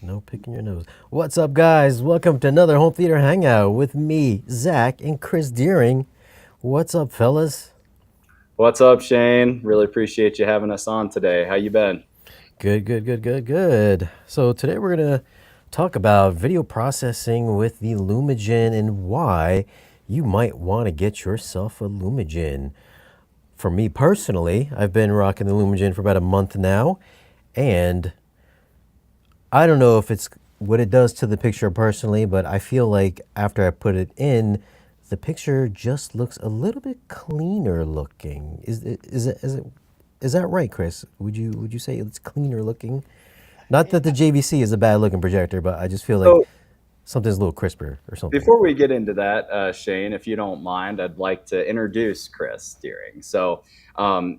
No picking your nose. What's up, guys? Welcome to another home theater hangout with me, Zack, and Chris Deering. What's up, fellas? What's up, Shane? Really appreciate you having us on today. How you been? Good, good, good, good, good. So today we're gonna talk about video processing with the Lumagen and why you might want to get yourself a Lumagen. For me personally, I've been rocking the Lumagen for about a month now, and I don't know if it's what it does to the picture personally, but I feel like after I put it in, the picture just looks a little bit cleaner looking. Is that right, Chris? Would you say it's cleaner looking? Not that the JVC is a bad looking projector, but I just feel like So, something's a little crisper or something. before we get into that, Shane, if you don't mind, I'd like to introduce Chris Deering.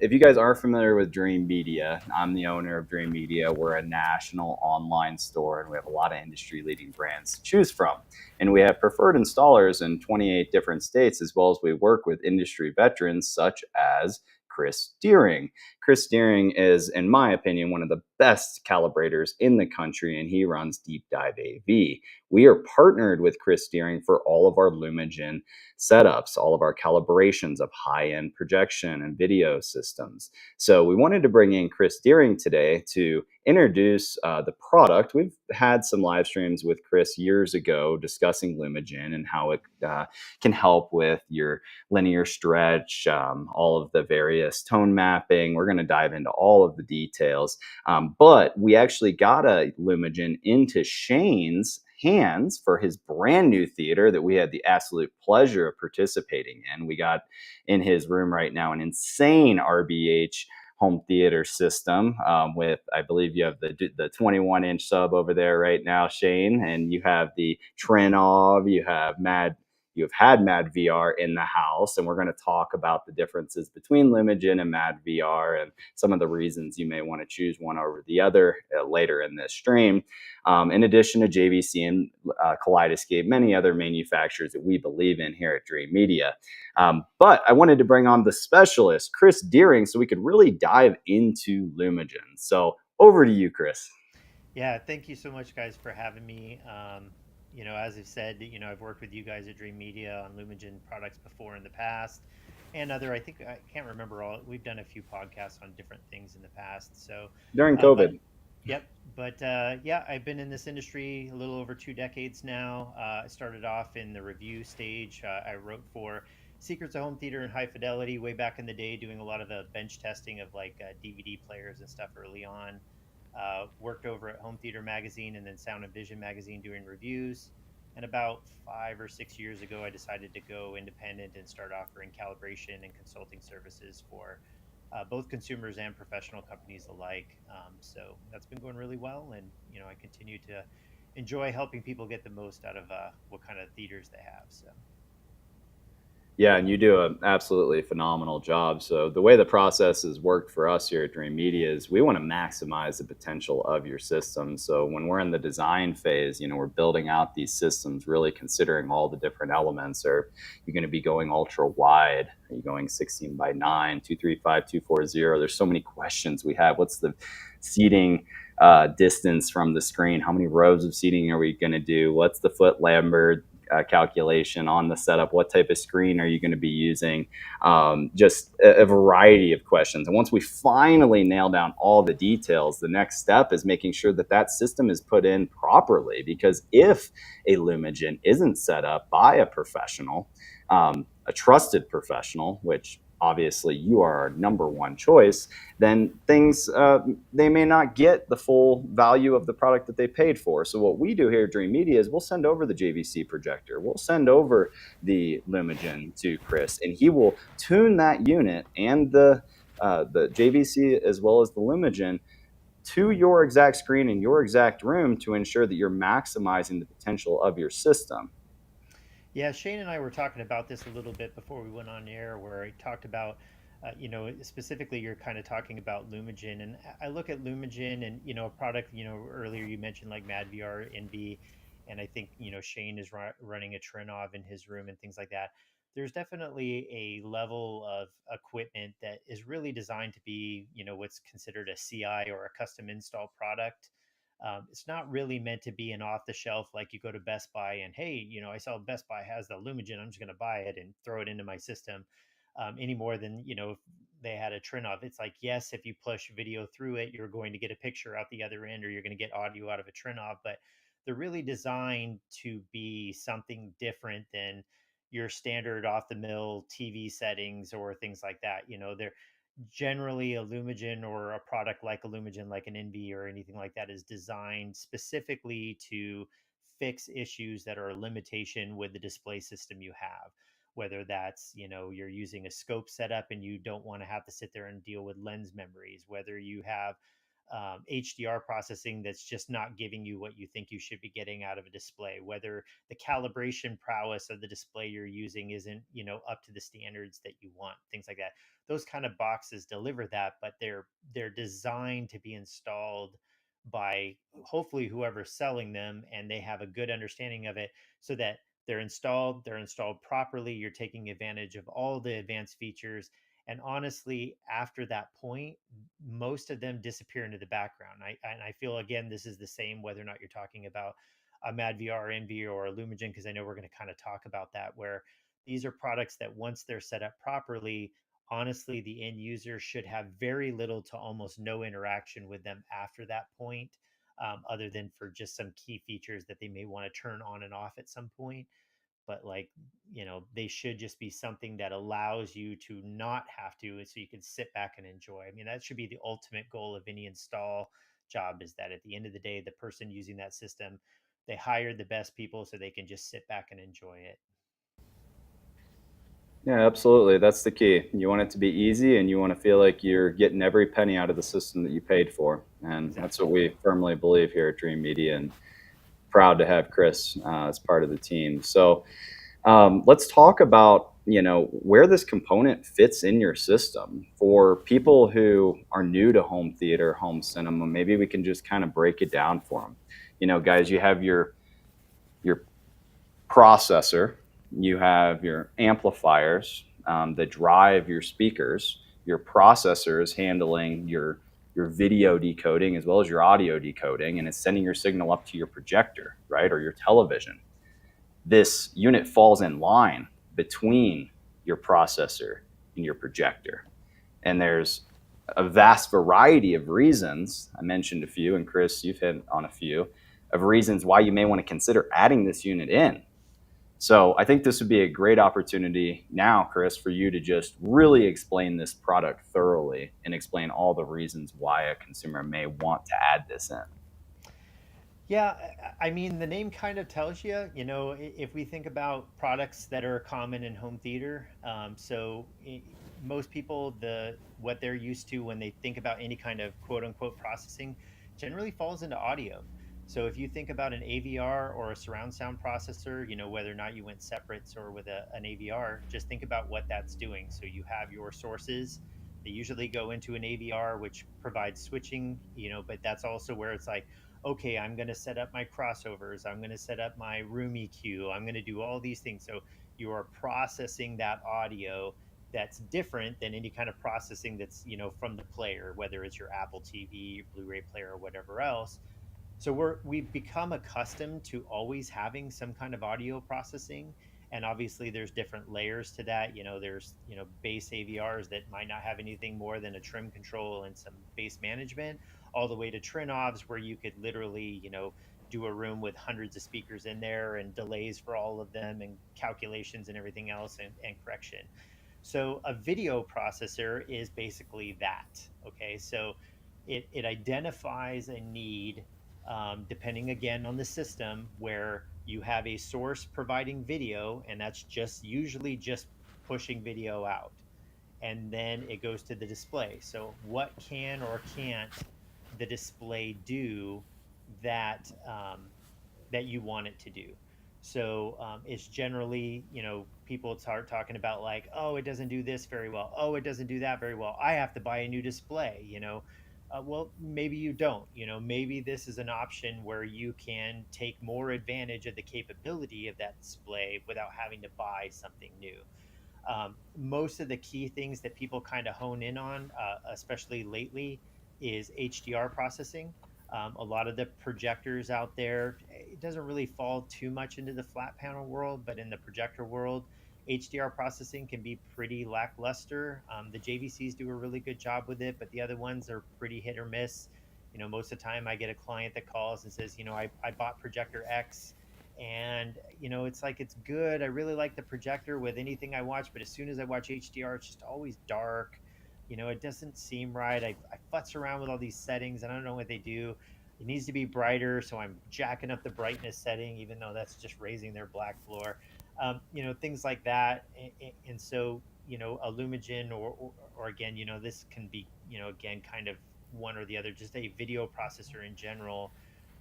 If you guys aren't familiar with Dream Media, I'm the owner of Dream Media. We're a national online store, and we have a lot of industry leading brands to choose from. And we have preferred installers in 28 different states, as well as we work with industry veterans such as Chris Deering. Chris Deering is, in my opinion, one of the best calibrators in the country, and he runs Deep Dive AV. We are partnered with Chris Deering for all of our Lumagen setups, all of our calibrations of high-end projection and video systems. So we wanted to bring in Chris Deering today to introduce the product. We've had some live streams with Chris years ago discussing Lumagen and how it can help with your linear stretch, all of the various tone mapping. We're going to dive into all of the details. But we actually got a Lumagen into Shane's hands for his brand new theater that we had the absolute pleasure of participating in. We got in his room right now an insane RBH home theater system with, I believe you have the 21-inch sub over there right now, Shane, and you have the Trinov, you have had Mad VR in the house, and we're going to talk about the differences between Lumagen and Mad VR and some of the reasons you may want to choose one over the other later in this stream. In addition to JVC and Kaleidoscape, many other manufacturers that we believe in here at Dream Media. But I wanted to bring on the specialist, Chris Deering, so we could really dive into Lumagen. So over to you, Chris. Yeah, thank you so much, guys, for having me. As I've said, I've worked with you guys at Dream Media on Lumagen products before in the past, and I think I can't remember all. We've done a few podcasts on different things in the past. During But COVID. yep. Yeah, I've been in this industry a little over 2 decades now. I started off in the review stage. I wrote for Secrets of Home Theater and High Fidelity way back in the day, doing a lot of the bench testing of like DVD players and stuff early on. Worked over at Home Theater Magazine and then Sound and Vision Magazine doing reviews. And about 5 or 6 years ago, I decided to go independent and start offering calibration and consulting services for both consumers and professional companies alike. So that's been going really well, and I continue to enjoy helping people get the most out of what kind of theaters they have. So Yeah, and you do an absolutely phenomenal job. So the way the process has worked for us here at Dream Media is we want to maximize the potential of your system. So when we're in the design phase, we're building out these systems, really considering all the different elements. Are you going to be going ultra wide? Are you going 16 by 9, 235, 240? There's so many questions we have. What's the seating distance from the screen? How many rows of seating are we going to do? What's the foot Lambert calculation on the setup? What type of screen are you going to be using? Just a variety of questions. And once we finally nail down all the details, the next step is making sure that that system is put in properly. Because if a Lumagen isn't set up by a professional, a trusted professional, which obviously you are our number one choice, then things they may not get the full value of the product that they paid for. So what we do here at Dream Media is we'll send over the JVC projector, we'll send over the Lumagen to Chris, and he will tune that unit and the JVC as well as the Lumagen to your exact screen in your exact room to ensure that you're maximizing the potential of your system. yeah, Shane and I were talking about this a little bit before we went on air, where I talked about, specifically you're kind of talking about Lumagen, and I look at Lumagen and a product. Earlier you mentioned like MadVR NV, and I think Shane is running a Trinov in his room and things like that. There's definitely a level of equipment that is really designed to be what's considered a CI or a custom install product. It's not really meant to be an off the shelf, like you go to Best Buy and, hey, I saw Best Buy has the Lumagen, I'm just going to buy it and throw it into my system, any more than, if they had a Trinov. It's like, yes, if you push video through it, you're going to get a picture out the other end, or you're going to get audio out of a Trinov, but they're really designed to be something different than your standard off the mill TV settings or things like that. They're generally a Lumagen, or a product like a Lumagen, like an NV or anything like that, is designed specifically to fix issues that are a limitation with the display system you have. Whether that's, you're using a scope setup and you don't want to have to sit there and deal with lens memories, whether you have HDR processing that's just not giving you what you think you should be getting out of a display, whether the calibration prowess of the display you're using isn't, up to the standards that you want, things like that. Those kind of boxes deliver that, but they're designed to be installed by hopefully whoever's selling them, and they have a good understanding of it, so that they're installed properly. You're taking advantage of all the advanced features, and honestly, after that point, most of them disappear into the background. And I feel, again, this is the same whether or not you're talking about a Mad VR, NV, or a Lumagen, because I know we're going to kind of talk about that, where these are products that once they're set up properly, honestly, the end user should have very little to almost no interaction with them after that point, other than for just some key features that they may want to turn on and off at some point. But, like, they should just be something that allows you to not have to, so you can sit back and enjoy. I mean, that should be the ultimate goal of any install job, is that at the end of the day, the person using that system, they hired the best people so they can just sit back and enjoy it. Yeah, absolutely. That's the key. You want it to be easy, and you want to feel like you're getting every penny out of the system that you paid for. And that's what Exactly. we firmly believe here at Dream Media, and proud to have Kris as part of the team. So let's talk about where this component fits in your system for people who are new to home theater, home cinema. Maybe we can just kind of break it down for them. Guys, you have your processor, you have your amplifiers that drive your speakers. Your processor is handling your video decoding as well as your audio decoding, and it's sending your signal up to your projector, right, or your television. This unit falls in line between your processor and your projector. And there's a vast variety of reasons. I mentioned a few, and Kris, you've hit on a few, of reasons why you may want to consider adding this unit in. So I think this would be a great opportunity now, Kris, for you to just really explain this product thoroughly and explain all the reasons why a consumer may want to add this in. Yeah, I mean, the name kind of tells you, if we think about products that are common in home theater, most people, what they're used to when they think about any kind of quote unquote processing, generally falls into audio. So if you think about an AVR or a surround sound processor, whether or not you went separates or with an AVR, just think about what that's doing. So you have your sources. They usually go into an AVR, which provides switching, but that's also where it's like, okay, I'm going to set up my crossovers. I'm going to set up my room EQ. I'm going to do all these things. So you are processing that audio that's different than any kind of processing that's, from the player, whether it's your Apple TV, Blu-ray player, or whatever else. So we've become accustomed to always having some kind of audio processing. And obviously there's different layers to that. There's, base AVRs that might not have anything more than a trim control and some bass management, all the way to Trinovs where you could literally, do a room with hundreds of speakers in there and delays for all of them and calculations and everything else, and correction. So a video processor is basically that. Okay. So it identifies a need, depending again on the system, where you have a source providing video, and that's just usually just pushing video out. And then it goes to the display. So what can or can't the display do that that you want it to do? So it's generally, people start talking about like, oh, it doesn't do this very well. Oh, it doesn't do that very well. I have to buy a new display. Well, maybe you don't. Maybe this is an option where you can take more advantage of the capability of that display without having to buy something new. Most of the key things that people kind of hone in on, especially lately, is HDR processing. A lot of the projectors out there, it doesn't really fall too much into the flat panel world, but in the projector world, HDR processing can be pretty lackluster. The JVCs do a really good job with it, but the other ones are pretty hit or miss. Most of the time I get a client that calls and says, I bought projector X, and it's like, it's good. I really like the projector with anything I watch, but as soon as I watch HDR, it's just always dark. It doesn't seem right. I futz around with all these settings and I don't know what they do. It needs to be brighter, so I'm jacking up the brightness setting, even though that's just raising their black floor. Things like that. And so, a Lumagen, or again, this can be, again, kind of one or the other. Just a video processor in general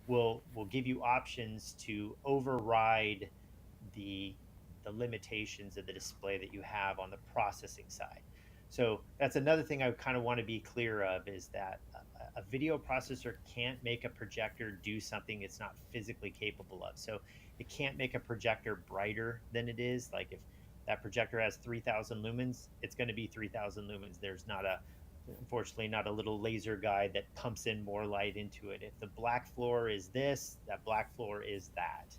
will give you options to override the the limitations of the display that you have on the processing side. So that's another thing I kind of want to be clear of, is that a video processor can't make a projector do something it's not physically capable of. So it can't make a projector brighter than it is. Like, if that projector has 3,000 lumens, it's going to be 3,000 lumens. There's not a unfortunately not a little laser guide that pumps in more light into it. If the black floor is this, that black floor is that.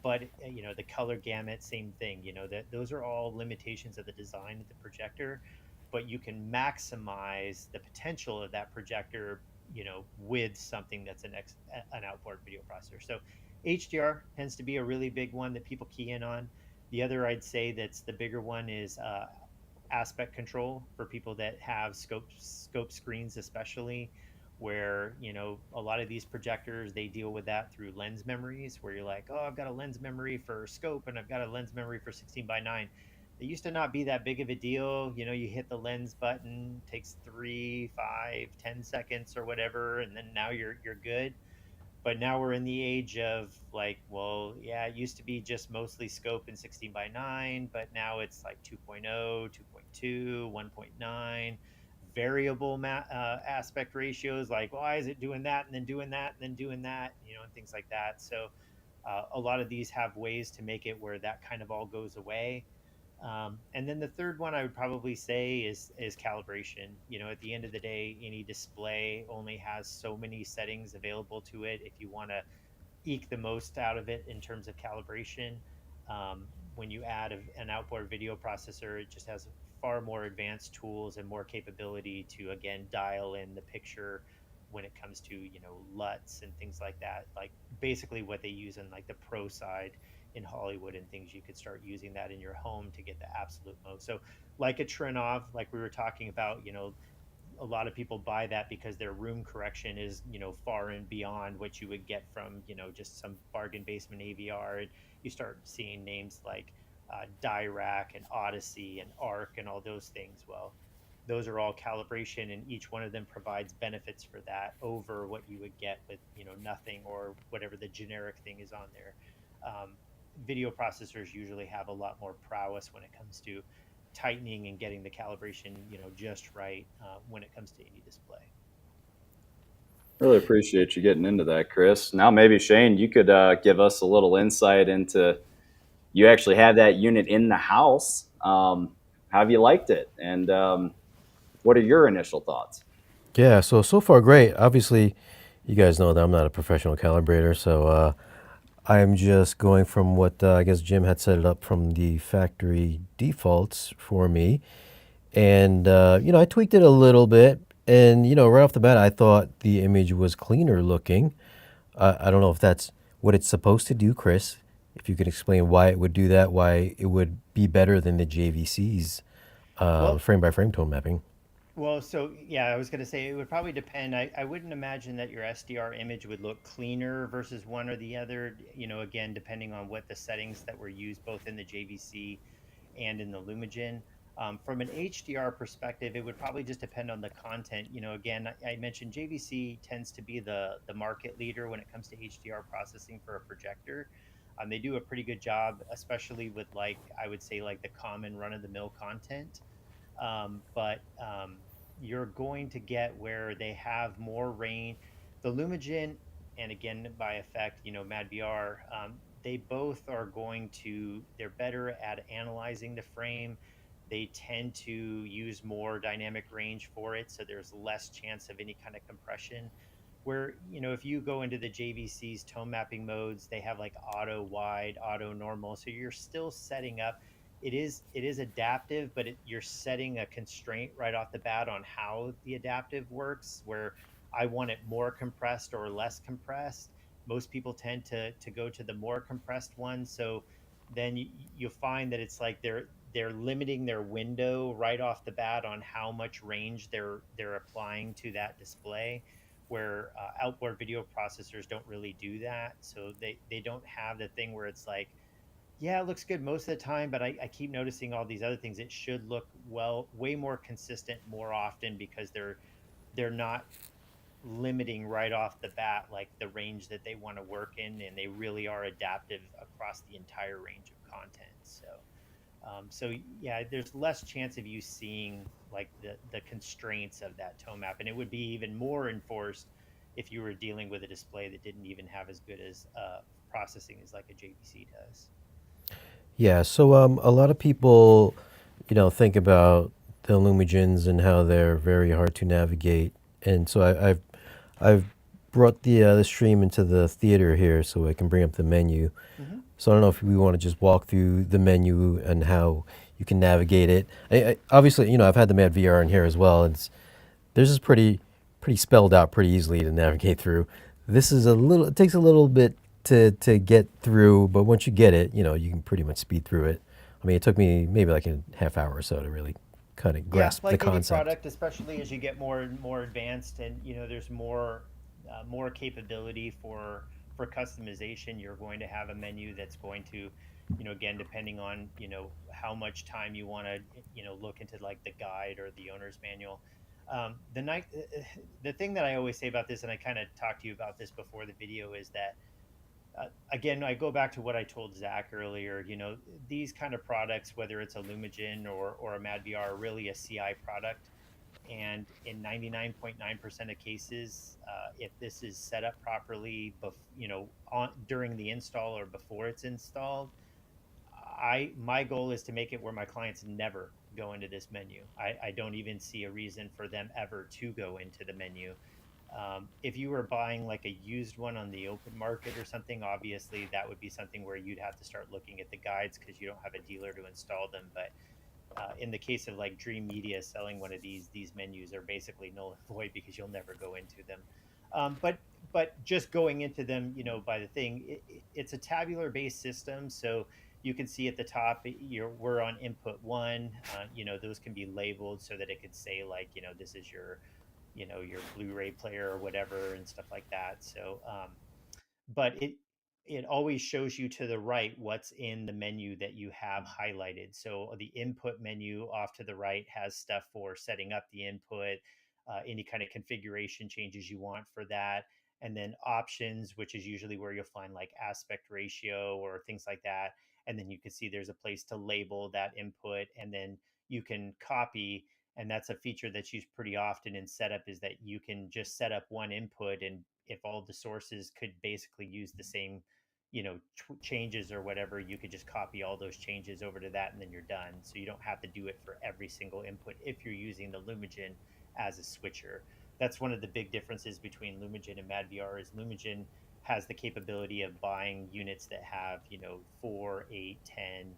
But the color gamut, same thing. That those are all limitations of the design of the projector, but you can maximize the potential of that projector, with something that's an outboard video processor. So HDR tends to be a really big one that people key in on. The other, I'd say, that's the bigger one is aspect control for people that have scope screens, especially, where a lot of these projectors, they deal with that through lens memories, where you're like, oh, I've got a lens memory for scope and I've got a lens memory for 16 by 9. They used to not be that big of a deal. You hit the lens button, takes 3, 5, 10 seconds or whatever, and then now you're good. But now we're in the age of, like, well, yeah, it used to be just mostly scope and 16 by 9, but now it's like 2.0, 2.2, 1.9, variable aspect ratios. Like, why is it doing that and then doing that and then doing that, and things like that. So a lot of these have ways to make it where that kind of all goes away. And then the third one I would probably say is calibration. At the end of the day, any display only has so many settings available to it. If you want to eke the most out of it in terms of calibration, when you add an outboard video processor, it just has far more advanced tools and more capability to, again, dial in the picture when it comes to LUTs and things like that. Like, basically what they use in, like, the pro side in Hollywood and things, you could start using that in your home to get the absolute most. So, like a Trinov, like we were talking about, a lot of people buy that because their room correction is, far and beyond what you would get from, just some bargain basement AVR. And you start seeing names like Dirac and Odyssey and Arc and all those things. Well, those are all calibration, and each one of them provides benefits for that over what you would get with, nothing, or whatever the generic thing is on there. Video processors usually have a lot more prowess when it comes to tightening and getting the calibration, just right, when it comes to any display. Really appreciate you getting into that, Kris. Now, maybe Shane, you could give us a little insight into, you actually have that unit in the house. How have you liked it? And what are your initial thoughts? Yeah, so far great. Obviously, you guys know that I'm not a professional calibrator, so I'm just going from what I guess Jim had set it up from the factory defaults for me. And, I tweaked it a little bit. And, right off the bat, I thought the image was cleaner looking. I don't know if that's what it's supposed to do, Kris. If you could explain why it would do that, why it would be better than the JVC's Well, frame by frame tone mapping. so yeah, I was going to say it would probably depend. I wouldn't imagine that your SDR image would look cleaner versus one or the other, again, depending on what the settings that were used both in the JVC and in the Lumagen. From an HDR perspective, it would probably just depend on the content. Again, I mentioned JVC tends to be the market leader when it comes to HDR processing for a projector. They do a pretty good job, especially with, like, I would say, like the common run of the mill content. But you're going to get where they have more range. The Lumagen, and again, by effect, MadVR, they both are they're better at analyzing the frame. They tend to use more dynamic range for it, so there's less chance of any kind of compression. where, if you go into the JVC's tone mapping modes, they have like auto wide, auto normal. So you're still setting up. It is adaptive, but you're setting a constraint right off the bat on how the adaptive works, where I want it more compressed or less compressed. Most people tend to go to the more compressed one. So then you'll find that it's like they're limiting their window right off the bat on how much range they're applying to that display, where outboard video processors don't really do that. So they don't have the thing where it's like, yeah, it looks good most of the time, but I keep noticing all these other things. It should look well, way more consistent more often, because they're not limiting right off the bat like the range that they want to work in, and they really are adaptive across the entire range of content. So yeah, there's less chance of you seeing like the constraints of that tone map, and it would be even more enforced if you were dealing with a display that didn't even have as good as processing as like a JVC does. Yeah, so a lot of people, think about the Lumigens and how they're very hard to navigate, and so I've brought the stream into the theater here so I can bring up the menu. Hmm. So I don't know if we want to just walk through the menu and how you can navigate it. Obviously, I've had the Mad VR in here as well, and this is pretty spelled out pretty easily to navigate through. This is it takes a little bit to get through, but once you get it, you can pretty much speed through it. I mean, it took me maybe like a half hour or so to really kind of Yeah, grasp the like any concept. product, especially as you get more and more advanced, and there's more capability for customization. You're going to have a menu that's going to, again, depending on how much time you want to look into like the guide or the owner's manual. The thing that I always say about this, and I kind of talked to you about this before the video, is that again, I go back to what I told Zack earlier. These kind of products, whether it's a Lumagen or a MadVR, are really a CI product. And in 99.9% of cases, if this is set up properly, during the install or before it's installed, my goal is to make it where my clients never go into this menu. I don't even see a reason for them ever to go into the menu. If you were buying like a used one on the open market or something, obviously that would be something where you'd have to start looking at the guides because you don't have a dealer to install them. But in the case of like Dream Media selling one of these menus are basically null and void because you'll never go into them. But just going into them, by the thing, it's a tabular based system, so you can see at the top we're on input one. Those can be labeled so that it could say like, this is your Blu-ray player or whatever and stuff like that. But it always shows you to the right what's in the menu that you have highlighted. So the input menu off to the right has stuff for setting up the input, any kind of configuration changes you want for that. And then options, which is usually where you'll find like aspect ratio or things like that. And then you can see there's a place to label that input, and then you can copy. And that's a feature that's used pretty often in setup, is that you can just set up one input, and if all the sources could basically use the same changes or whatever, you could just copy all those changes over to that, and then you're done. So you don't have to do it for every single input if you're using the Lumagen as a switcher. That's one of the big differences between Lumagen and MadVR, is Lumagen has the capability of buying units that have 4, 8, 10,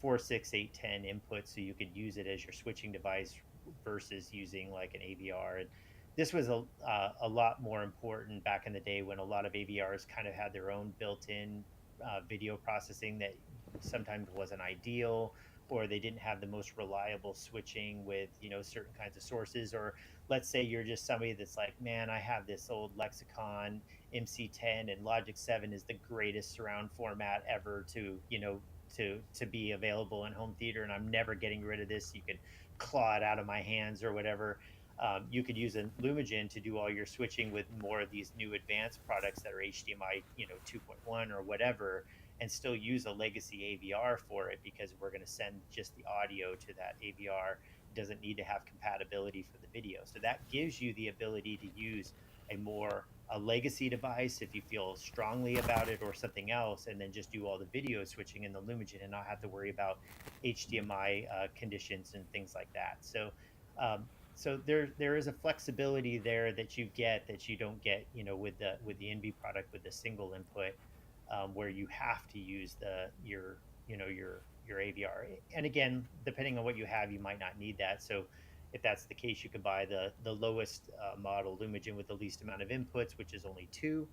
4, 6, 8, 10 inputs, so you could use it as your switching device versus using like an AVR. And this was a lot more important back in the day, when a lot of AVRs kind of had their own built-in video processing that sometimes wasn't ideal, or they didn't have the most reliable switching with certain kinds of sources. Or let's say you're just somebody that's like, man, I have this old Lexicon MC10, and Logic 7 is the greatest surround format ever to be available in home theater, and I'm never getting rid of this. You can claw it out of my hands or whatever. You could use a Lumagen to do all your switching with more of these new advanced products that are HDMI 2.1 or whatever, and still use a legacy AVR for it, because we're going to send just the audio to that AVR. It doesn't need to have compatibility for the video. So that gives you the ability to use a legacy device if you feel strongly about it, or something else, and then just do all the video switching in the Lumagen and not have to worry about HDMI conditions and things like that. So So there is a flexibility there that you get that you don't get, with the NV product with the single input, where you have to use your AVR. And again, depending on what you have, you might not need that. So if that's the case, you could buy the lowest model Lumagen with the least amount of inputs, which is only two,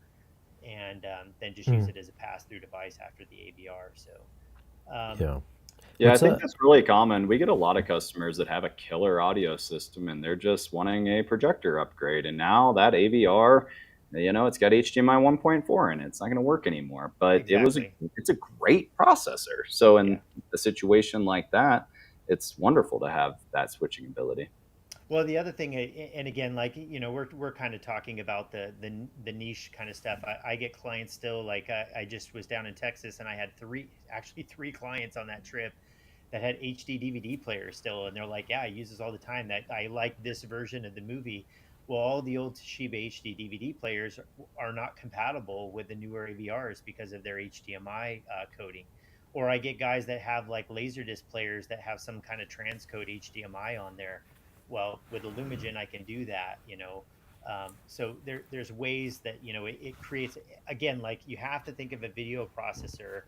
and then just use Mm, it as a pass through device after the AVR. So um, yeah. Yeah, I What's think that's really common. We get a lot of customers that have a killer audio system and they're just wanting a projector upgrade. And now that AVR, it's got HDMI 1.4 in it. It's not going to work anymore. But exactly. it's a great processor. So Yeah. in a situation like that, it's wonderful to have that switching ability. Well, the other thing, and again, like we're kind of talking about the niche kind of stuff. I get clients still. Like I just was down in Texas, and I had three clients on that trip that had HD DVD players still, and they're like, "Yeah, I use this all the time. That I like this version of the movie." Well, all the old Toshiba HD DVD players are not compatible with the newer AVRs because of their HDMI coding. Or I get guys that have like Laserdisc players that have some kind of transcode HDMI on there. Well, with a Lumagen I can do that. So there's ways that it creates, again, like you have to think of a video processor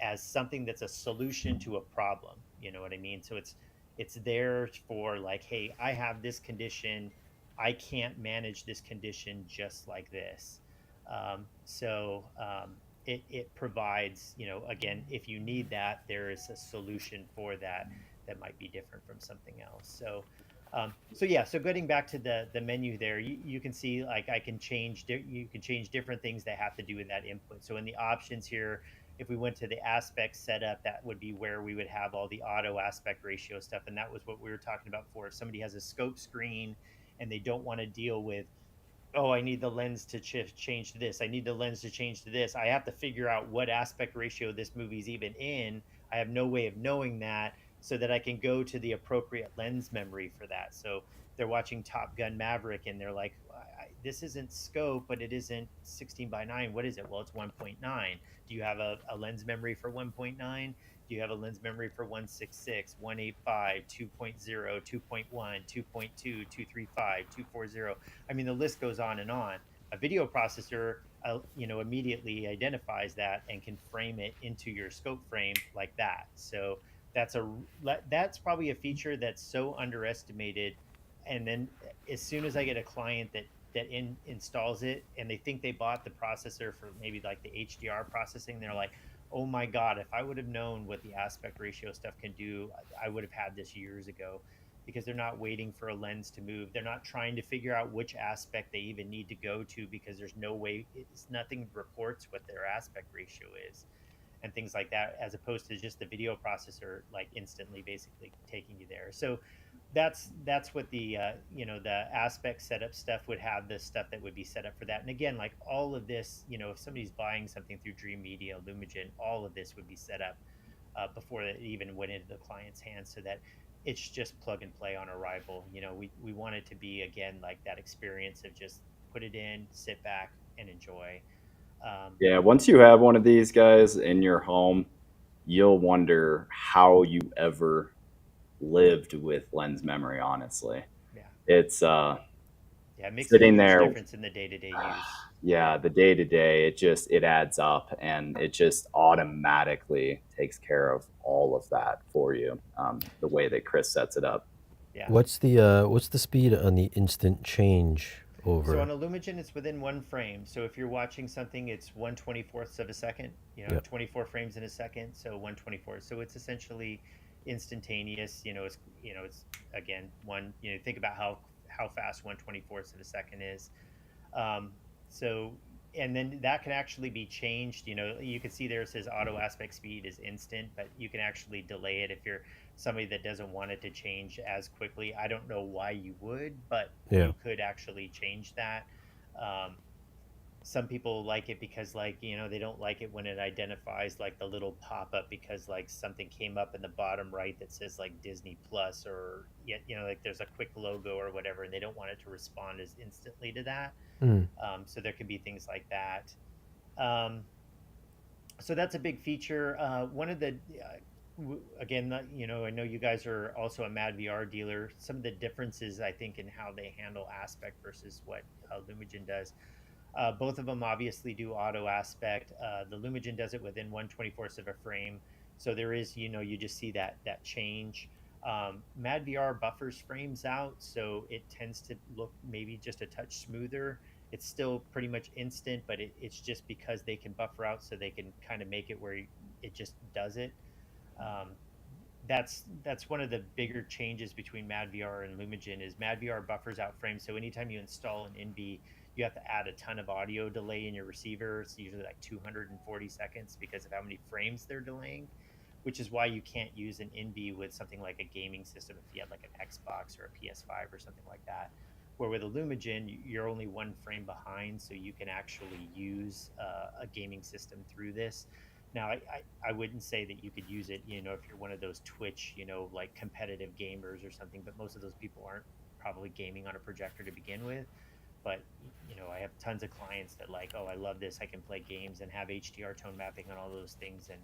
as something that's a solution to a problem. You know what I mean? So it's there for, like, hey, I have this condition, I can't manage this condition just like this. It provides, again, if you need that, there is a solution for that that might be different from something else. So yeah, so getting back to the menu there, you can see, like, you can change different things that have to do with that input. So in the options here, if we went to the aspect setup, that would be where we would have all the auto aspect ratio stuff, and that was what we were talking about before. If somebody has a scope screen and they don't want to deal with, oh, I need the lens to change to this, I need the lens to change to this, I have to figure out what aspect ratio this movie's even in, I have no way of knowing that, so that I can go to the appropriate lens memory for that. So they're watching Top Gun Maverick and they're like, this isn't scope, but it isn't 16 by 9, what is it? Well, it's 1.9. Do you have a lens memory for 1.9? Do you have a lens memory for 166, 185, 2.0, 2.1, 2.2, 235, 240? I mean, the list goes on and on. A video processor, immediately identifies that and can frame it into your scope frame like that. So that's probably a feature that's so underestimated. And then as soon as I get a client that installs it and they think they bought the processor for maybe like the HDR processing, they're like, oh my god, if I would have known what the aspect ratio stuff can do, I would have had this years ago. Because they're not waiting for a lens to move, they're not trying to figure out which aspect they even need to go to, because there's no way, it's nothing reports what their aspect ratio is and things like that, as opposed to just the video processor like instantly basically taking you there. So that's what the aspect setup stuff would have, the stuff that would be set up for that. And again, like all of this, if somebody's buying something through Dream Media, Lumagen, all of this would be set up before it even went into the client's hands, so that it's just plug and play on arrival. We want it to be, again, like that experience of just put it in, sit back and enjoy. um, Yeah, once you have one of these guys in your home, you'll wonder how you ever lived with lens memory, honestly. yeah, It's yeah, it makes a sitting huge there. difference in the day-to-day use. Yeah, the day to day, it adds up, and it just automatically takes care of all of that for you. The way that Kris sets it up. Yeah. what's the speed on the instant change So on over? a Lumagen, it's within one frame. So if you're watching something, it's 1/24th of a second, Yep. 24 frames in a second. So 1/24. So it's essentially instantaneous. It's again, think about how fast 1/24th of a second is. Um, so, and then that can actually be changed. You can see there it says auto aspect speed is instant, but you can actually delay it if you're somebody that doesn't want it to change as quickly. I don't know why you would, but Yeah. you could actually change that. Um, some people like it because, like, they don't like it when it identifies like the little pop-up, because like something came up in the bottom right that says like Disney Plus, or yet like there's a quick logo or whatever, and they don't want it to respond as instantly to that. Mm. So there can be things like that. Um, so that's a big feature. One of the again, I know you guys are also a Mad VR dealer. Some of the differences, I think, in how they handle aspect versus what Lumagen does. Both of them obviously do auto aspect. The Lumagen does it within 1/24th of a frame, so there is, you just see that change. Mad VR buffers frames out, so it tends to look maybe just a touch smoother. It's still pretty much instant, but it's just because they can buffer out, so they can kind of make it where it just does it. Um, that's one of the bigger changes between Mad VR and Lumagen is Mad VR buffers out frames. So anytime you install an NB, you have to add a ton of audio delay in your receiver. It's usually like 240 seconds because of how many frames they're delaying, which is why you can't use an NB with something like a gaming system if you have like an Xbox or a PS5 or something like that. Where with a Lumagen, you're only one frame behind, so you can actually use a gaming system through this. Now, I wouldn't say that you could use it, if you're one of those Twitch, like competitive gamers or something, but most of those people aren't probably gaming on a projector to begin with. But, I have tons of clients that like, oh, I love this. I can play games and have HDR tone mapping on all those things and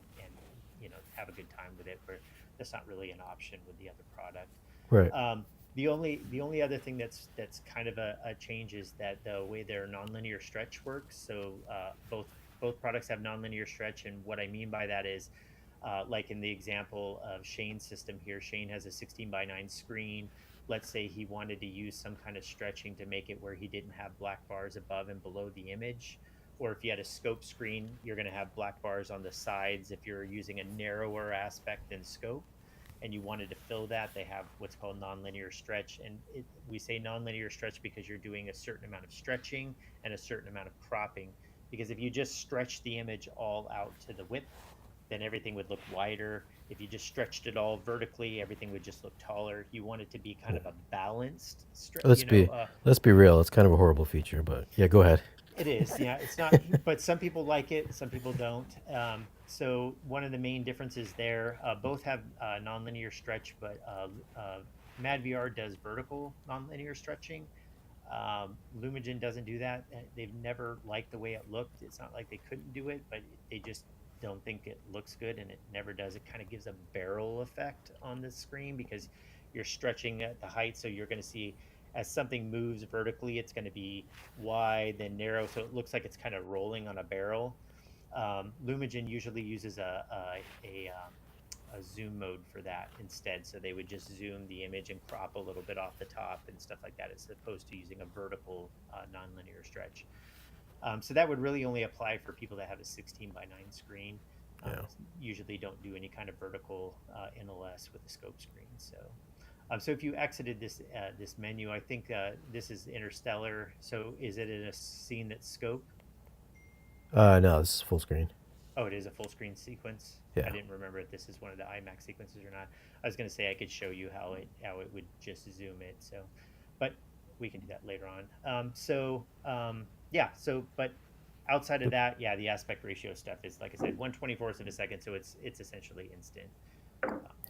have a good time with it. But that's not really an option with the other product. Right. The only other thing that's kind of a change is that the way their nonlinear stretch works. So both products have nonlinear stretch, and what I mean by that is, like in the example of Shane's system here, Shane has a 16:9 screen. Let's say he wanted to use some kind of stretching to make it where he didn't have black bars above and below the image. Or if you had a scope screen, you're going to have black bars on the sides if you're using a narrower aspect than scope and you wanted to fill that, they have what's called nonlinear stretch. And we say nonlinear stretch because you're doing a certain amount of stretching and a certain amount of cropping. Because if you just stretch the image all out to the width, then everything would look wider. If you just stretched it all vertically, everything would just look taller. You want it to be kind of a balanced stretch, Let's be real. It's kind of a horrible feature, but yeah, go ahead. It is, yeah. It's not, but some people like it, some people don't. So one of the main differences there, both have nonlinear stretch, but Mad VR does vertical nonlinear stretching. Lumagen doesn't do that. They've never liked the way it looked. It's not like they couldn't do it, but they just don't think it looks good, and it never does. It kind of gives a barrel effect on the screen because you're stretching at the height, so you're going to see as something moves vertically, it's going to be wide then narrow, so it looks like it's kind of rolling on a barrel. Lumagen usually uses a zoom mode for that instead. So they would just zoom the image and crop a little bit off the top and stuff like that, as opposed to using a vertical nonlinear stretch. So that would really only apply for people that have a 16:9 screen. Yeah. Usually don't do any kind of vertical NLS with the scope screen. So if you exited this menu, I think this is Interstellar. So is it in a scene that's scope? No, this is full screen. Oh, it is a full screen sequence. I Yeah. didn't remember if this is one of the IMAX sequences or not. I was going to say I could show you how it would just zoom it. So, but we can do that later on. Yeah. So, but outside of that, yeah, the aspect ratio stuff is like I said, 1/24th of a second. So it's essentially instant.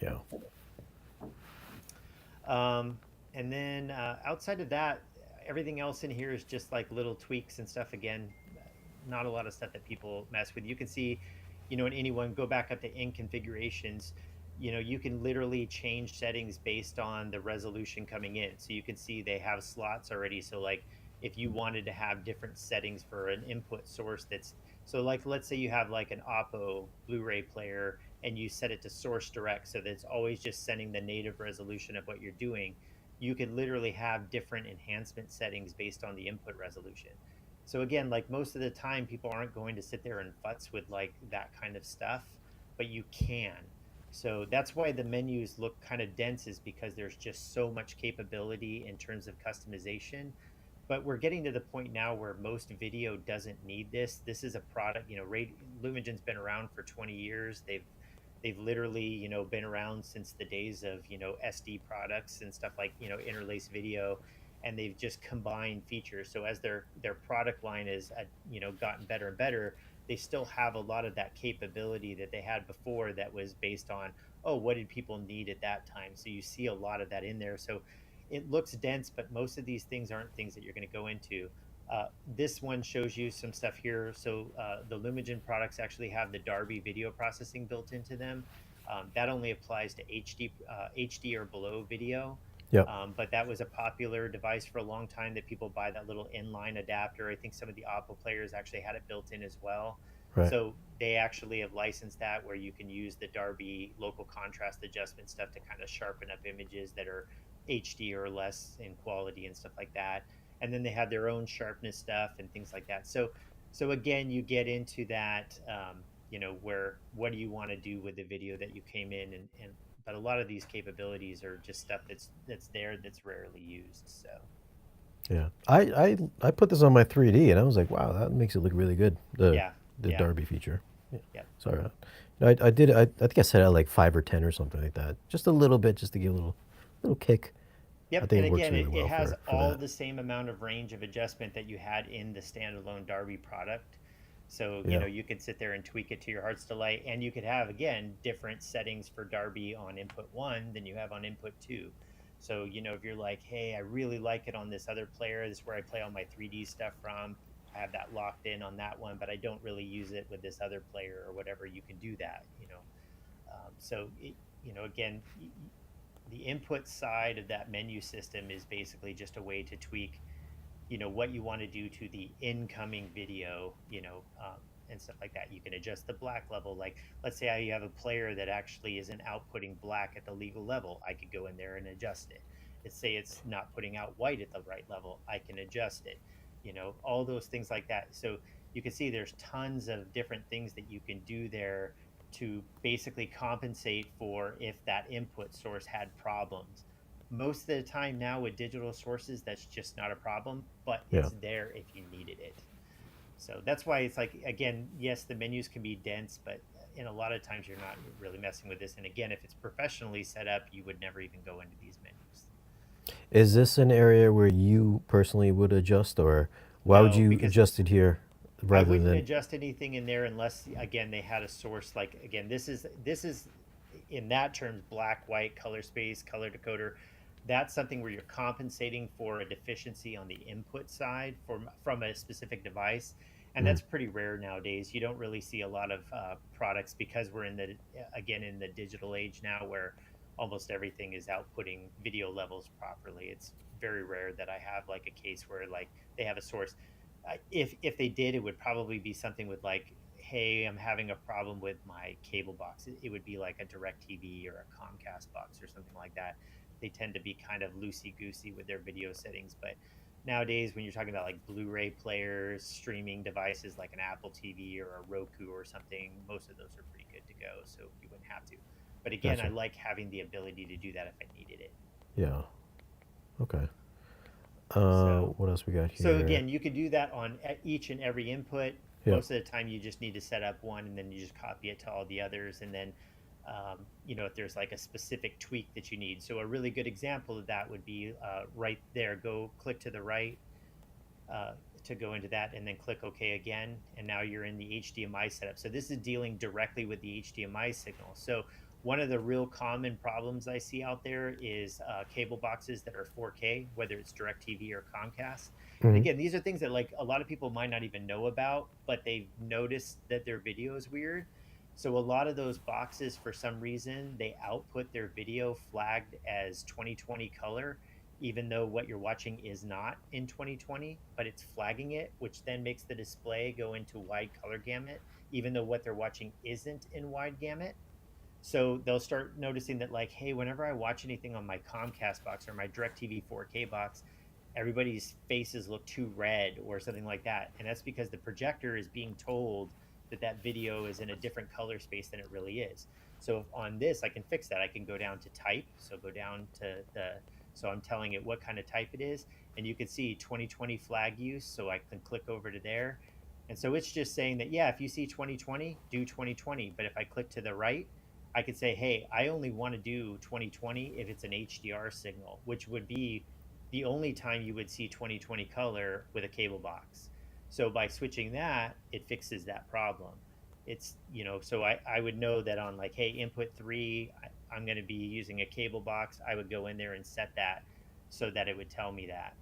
Yeah. And then outside of that, everything else in here is just like little tweaks and stuff. Again, not a lot of stuff that people mess with. You can see, in anyone, go back up to in configurations, you can literally change settings based on the resolution coming in. So you can see they have slots already. So like if you wanted to have different settings for an input source so like, let's say you have like an Oppo Blu-ray player and you set it to source direct. So that it's always just sending the native resolution of what you're doing. You could literally have different enhancement settings based on the input resolution. So again, like most of the time, people aren't going to sit there and futz with like that kind of stuff, but you can. So that's why the menus look kind of dense, is because there's just so much capability in terms of customization. But we're getting to the point now where most video doesn't need this. This is a product, Lumagen's been around for 20 years. They've literally, been around since the days of, SD products and stuff like, interlace video, and they've just combined features. So as their product line is, gotten better and better, they still have a lot of that capability that they had before that was based on, oh, what did people need at that time? So you see a lot of that in there. So it looks dense, but most of these things aren't things that you're going to go into. This one shows you some stuff here. So the Lumagen products actually have the Darby video processing built into them, That only applies to HD or below video. Yep. But that was a popular device for a long time that people buy that little inline adapter. I think some of the Oppo players actually had it built in as well. Right. So they actually have licensed that where you can use the Darby local contrast adjustment stuff to kind of sharpen up images that are HD or less in quality and stuff like that. And then they have their own sharpness stuff and things like that. So again, you get into that, where what do you want to do with the video that you came in, and but a lot of these capabilities are just stuff that's there that's rarely used. So Yeah. I put this on my 3D and I was like, wow, that makes it look really good. The yeah, the yeah, Darby feature. Yeah. yeah. Sorry. I did. I think I set it at like 5 or 10 or something like that. Just a little bit, just to give a little kick. I Yep. think And it works again, really it well has for all that. the same amount of range of adjustment that you had in the standalone Darby product. So, Yeah. you could sit there and tweak it to your heart's delight. And you could have, again, different settings for Darby on input one than you have on input two. So, if you're like, hey, I really like it on this other player, this is where I play all my 3D stuff from. I have that locked in on that one, but I don't really use it with this other player or whatever. You can do that. Again, the input side of that menu system is basically just a way to tweak what you want to do to the incoming video, and stuff like that. You can adjust the black level. Like, let's say you have a player that actually isn't outputting black at the legal level, I could go in there and adjust it. Let's say it's not putting out white at the right level, I can adjust it. All those things like that. So you can see there's tons of different things that you can do there to basically compensate for if that input source had problems. Most of the time now with digital sources, that's just not a problem, but Yeah. it's there if you needed it. So that's why it's like, again, yes, the menus can be dense, but in a lot of times you're not really messing with this. And again, if it's professionally set up, you would never even go into these menus. Is this an area where you personally would adjust, or why would No, you because adjust it here I rather wouldn't than? adjust anything in there unless, again, they had a source. Like, again, this is in that terms, black, white, color space, color decoder. That's something where you're compensating for a deficiency on the input side from a specific device, and Mm, that's pretty rare nowadays. You don't really see a lot of products because we're in the digital age now where almost everything is outputting video levels properly. It's very rare that I have like a case where like they have a source. If they did, it would probably be something with like, hey, I'm having a problem with my cable box. It would be like a direct TV or a Comcast box or something like that. They tend to be kind of loosey goosey with their video settings. But nowadays, when you're talking about like Blu-ray players, streaming devices like an Apple TV or a Roku or something, most of those are pretty good to go. So you wouldn't have to. But again, I gotcha. like having the ability to do that if I needed it. Yeah. Okay. So What else we got So here? again, you could do that on each and every input. Yeah. Most of the time, you just need to set up one, and then you just copy it to all the others. And then, if there's like a specific tweak that you need. So a really good example of that would be right there. Go click to the right uh, to go into that, and then click OK again. And now you're in the HDMI setup. So this is dealing directly with the HDMI signal. So one of the real common problems I see out there is cable boxes that are 4K, whether it's DirecTV or Comcast. And Hmm. again, these are things that like a lot of people might not even know about, but they've noticed that their video is weird. So a lot of those boxes, for some reason, they output their video flagged as 2020 color, even though what you're watching is not in 2020, but it's flagging it, which then makes the display go into wide color gamut, even though what they're watching isn't in wide gamut. So they'll start noticing that, like, hey, whenever I watch anything on my Comcast box or my DirecTV 4K box, everybody's faces look too red or something like that. And that's because the projector is being told that that video is in a different color space than it really is. So on this, I can fix that. I can go down to type. So go down to so I'm telling it what kind of type it is. And you can see 2020 flag use. So I can click over to there. And so it's just saying that, yeah, if you see 2020, do 2020. But if I click to the right, I could say, hey, I only want to do 2020 if it's an HDR signal, which would be the only time you would see 2020 color with a cable box. So by switching that, it fixes that problem. So I would know that on like, hey, input three, I'm going to be using a cable box. I would go in there and set that so that it would tell me that.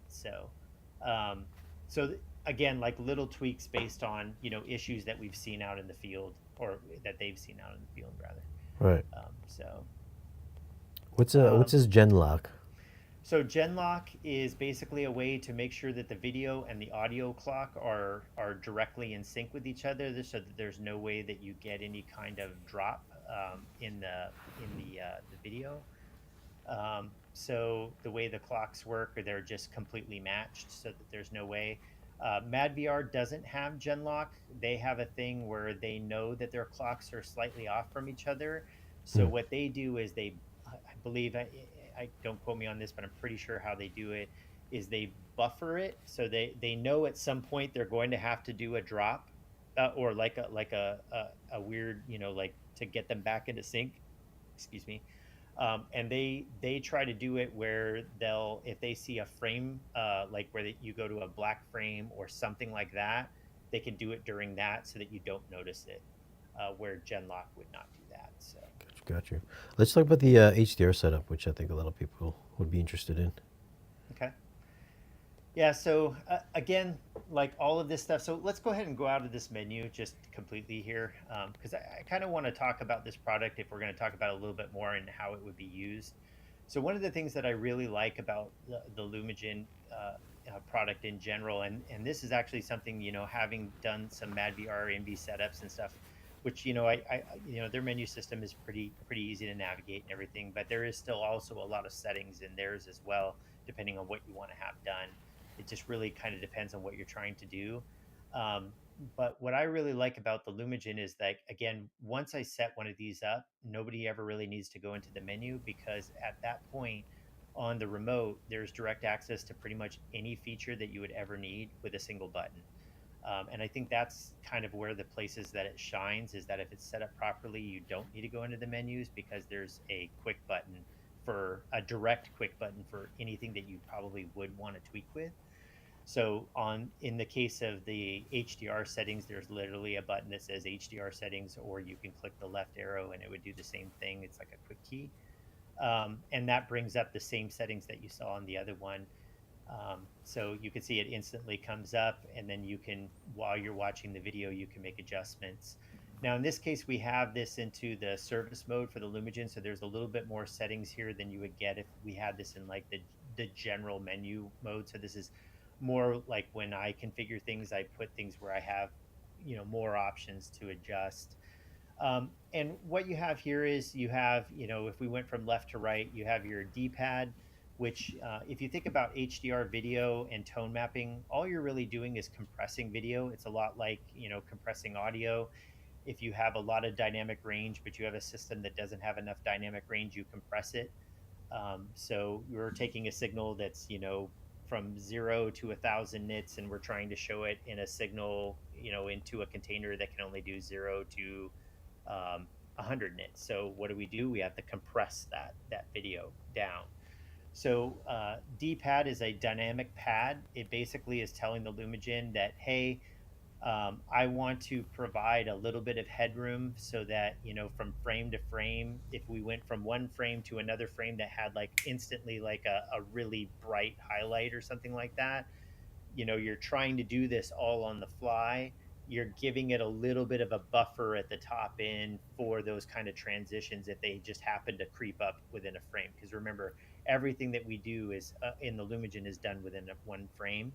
Um, so again, like little tweaks based on, issues that we've seen out in the field or that they've seen out in the field rather. Right. So What's um, his gen lock? So Genlock is basically a way to make sure that the video and the audio clock are directly in sync with each other, so that there's no way that you get any kind of drop in the video. So the way the clocks work, or they're just completely matched, so that there's no way. MadVR doesn't have Genlock. They have a thing where they know that their clocks are slightly off from each other. So Hmm. what they do is I believe, I don't quote me on this, but I'm pretty sure how they do it is they buffer it, so they know at some point they're going to have to do a drop, or like a weird, like to get them back into sync. Excuse me. And they try to do it where they'll, if they see a frame, like where you go to a black frame or something like that, they can do it during that so that you don't notice it, where Genlock would not do that. So Got you. Let's talk about the HDR setup, which I think a lot of people would be interested in. okay. Yeah, so again, like all of this stuff. So let's go ahead and go out of this menu just completely here, because I kind of want to talk about this product if we're going to talk about it a little bit more and how it would be used. So one of the things that I really like about the Lumagen product in general, and this is actually something, having done some MadVR NV setups and stuff, which, their menu system is pretty easy to navigate and everything, but there is still also a lot of settings in theirs as well, depending on what you want to have done. It just really kind of depends on what you're trying to do. Um, but what I really like about the Lumagen is that, again, once I set one of these up, nobody ever really needs to go into the menu, because at that point on the remote, there's direct access to pretty much any feature that you would ever need with a single button. And I think that's kind of where the places that it shines, is that if it's set up properly, you don't need to go into the menus, because there's a quick button, for a direct quick button for anything that you probably would want to tweak with. So on in the case of the HDR settings, there's literally a button that says HDR settings, or you can click the left arrow and it would do the same thing. It's like a quick key. And that brings up the same settings that you saw on the other one. So you can see it instantly comes up, and then you can, while you're watching the video, you can make adjustments. Now, in this case, we have this into the service mode for the Lumagen, so there's a little bit more settings here than you would get if we had this in like the general menu mode. So this is more like when I configure things, I put things where I have, more options to adjust. And what you have here is, you have, if we went from left to right, you have your D-pad, which, if you think about HDR video and tone mapping, all you're really doing is compressing video. It's a lot like, compressing audio. If you have a lot of dynamic range, but you have a system that doesn't have enough dynamic range, you compress it. So we're taking a signal that's, from 0 to 1,000 nits, and we're trying to show it in a signal, into a container that can only do 0 to 100 nits. So what do? We have to compress that video down. So D-pad is a dynamic pad. It basically is telling the Lumagen that, hey, I want to provide a little bit of headroom, so that, from frame to frame, if we went from one frame to another frame that had like instantly like a really bright highlight or something like that, you're trying to do this all on the fly. You're giving it a little bit of a buffer at the top end for those kind of transitions if they just happen to creep up within a frame. Because remember, everything that we do is, in the Lumagen, is done within one frame.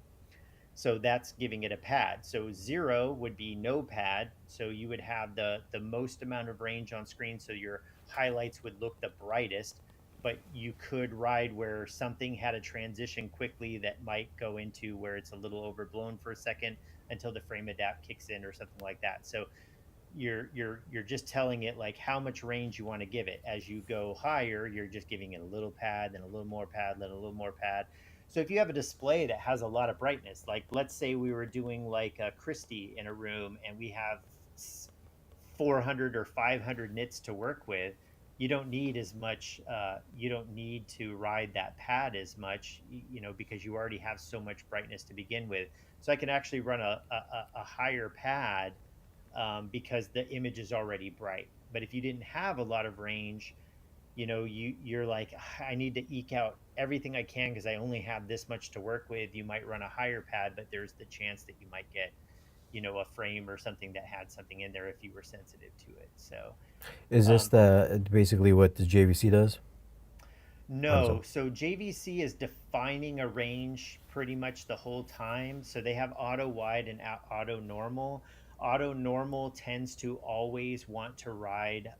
So that's giving it a pad. So 0 would be no pad. So you would have the most amount of range on screen. So your highlights would look the brightest, but you could ride where something had a transition quickly that might go into where it's a little overblown for a second until the frame adapt kicks in or something like that. So you're just telling it like how much range you want to give it. As you go higher, you're just giving it a little pad, then a little more pad, then a little more pad. So if you have a display that has a lot of brightness, like let's say we were doing like a Christie in a room, and we have 400 or 500 nits to work with, you don't need as much, you don't need to ride that pad as much, because you already have so much brightness to begin with. So I can actually run a higher pad, because the image is already bright. But if you didn't have a lot of range, you're like, I need to eke out everything I can because I only have this much to work with. You might run a higher pad, but there's the chance that you might get, a frame or something that had something in there if you were sensitive to it. So Is this um, the basically what the JVC does? How does it? no, so JVC is defining a range pretty much the whole time. So they have auto wide and auto normal. Auto normal tends to always want to ride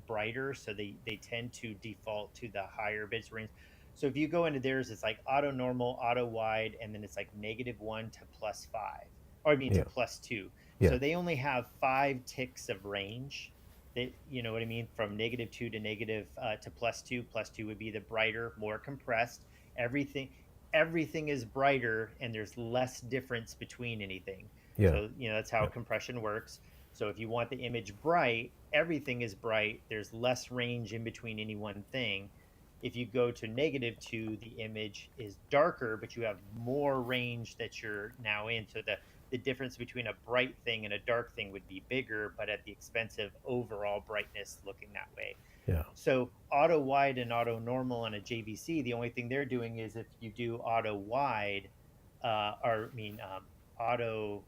brighter, so they tend to default to the higher bits range. So if you go into theirs, it's like auto normal, auto wide, and then it's like -1 to +5, or I mean to Yeah, +2. yeah, So they only have 5 ticks of range. They, you know what I mean, from -2 to negative to +2. +2 would be the brighter, more compressed. Everything is brighter, and there's less difference between anything. yeah, So that's how yeah. compression works. So if you want the image bright, everything is bright. There's less range in between any one thing. If you go to -2, the image is darker, but you have more range that you're now in. So the difference between a bright thing and a dark thing would be bigger, but at the expense of overall brightness looking that way. Yeah. So auto wide and auto normal on a JVC, the only thing they're doing is if you do auto wide, or I mean auto.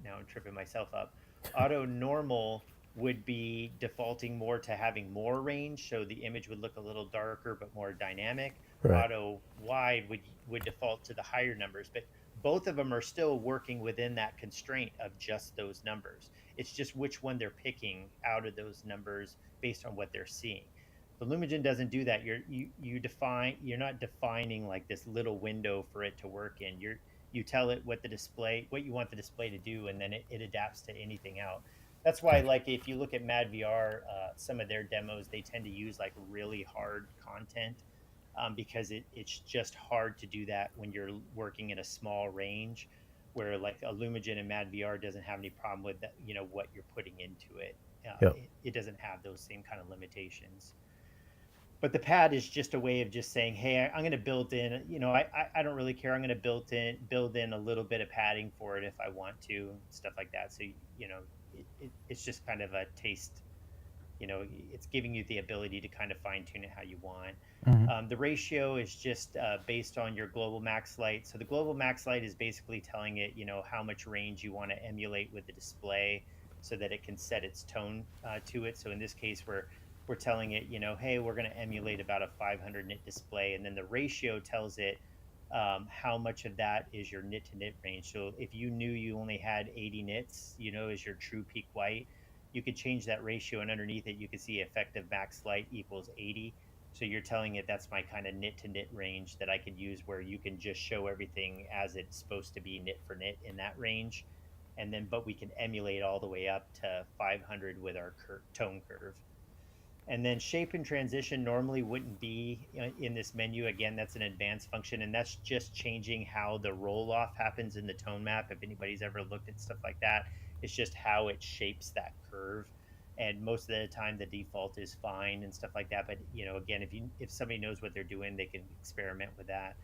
Now I'm tripping myself up. Auto normal would be defaulting more to having more range, so the image would look a little darker but more dynamic. Right. Auto wide would default to the higher numbers, but both of them are still working within that constraint of just those numbers. It's just which one they're picking out of those numbers based on what they're seeing. The Lumagen doesn't do that. You're not defining like this little window for it to work in. You tell it what you want the display to do, and then it adapts to anything out. That's why, Gotcha. like, if you look at MadVR, some of their demos, they tend to use like really hard content, because it's just hard to do that when you're working in a small range, where like a Lumagen and MadVR doesn't have any problem with that, what you're putting into it. Yeah. It doesn't have those same kind of limitations. But the pad is just a way of just saying, hey, I'm going to build in, I don't really care. I'm going to build in a little bit of padding for it if I want to, and stuff like that. So, it's just kind of a taste, it's giving you the ability to kind of fine tune it how you want. Mhm. The ratio is just based on your global max light. So the global max light is basically telling it, how much range you want to emulate with the display so that it can set its tone to it. So in this case, we're telling it, hey, we're going to emulate about a 500 nit display. And then the ratio tells it how much of that is your nit to nit range. So if you knew you only had 80 nits, as your true peak white, you could change that ratio, and underneath it, you can see effective max light equals 80. So you're telling it that's my kind of nit to nit range that I could use, where you can just show everything as it's supposed to be nit for nit in that range. And then, but we can emulate all the way up to 500 with our tone curve. And then shape and transition normally wouldn't be in this menu. Again, that's an advanced function, and that's just changing how the roll off happens in the tone map. If anybody's ever looked at stuff like that, it's just how it shapes that curve. And most of the time, the default is fine and stuff like that. But again, if somebody knows what they're doing, they can experiment with that.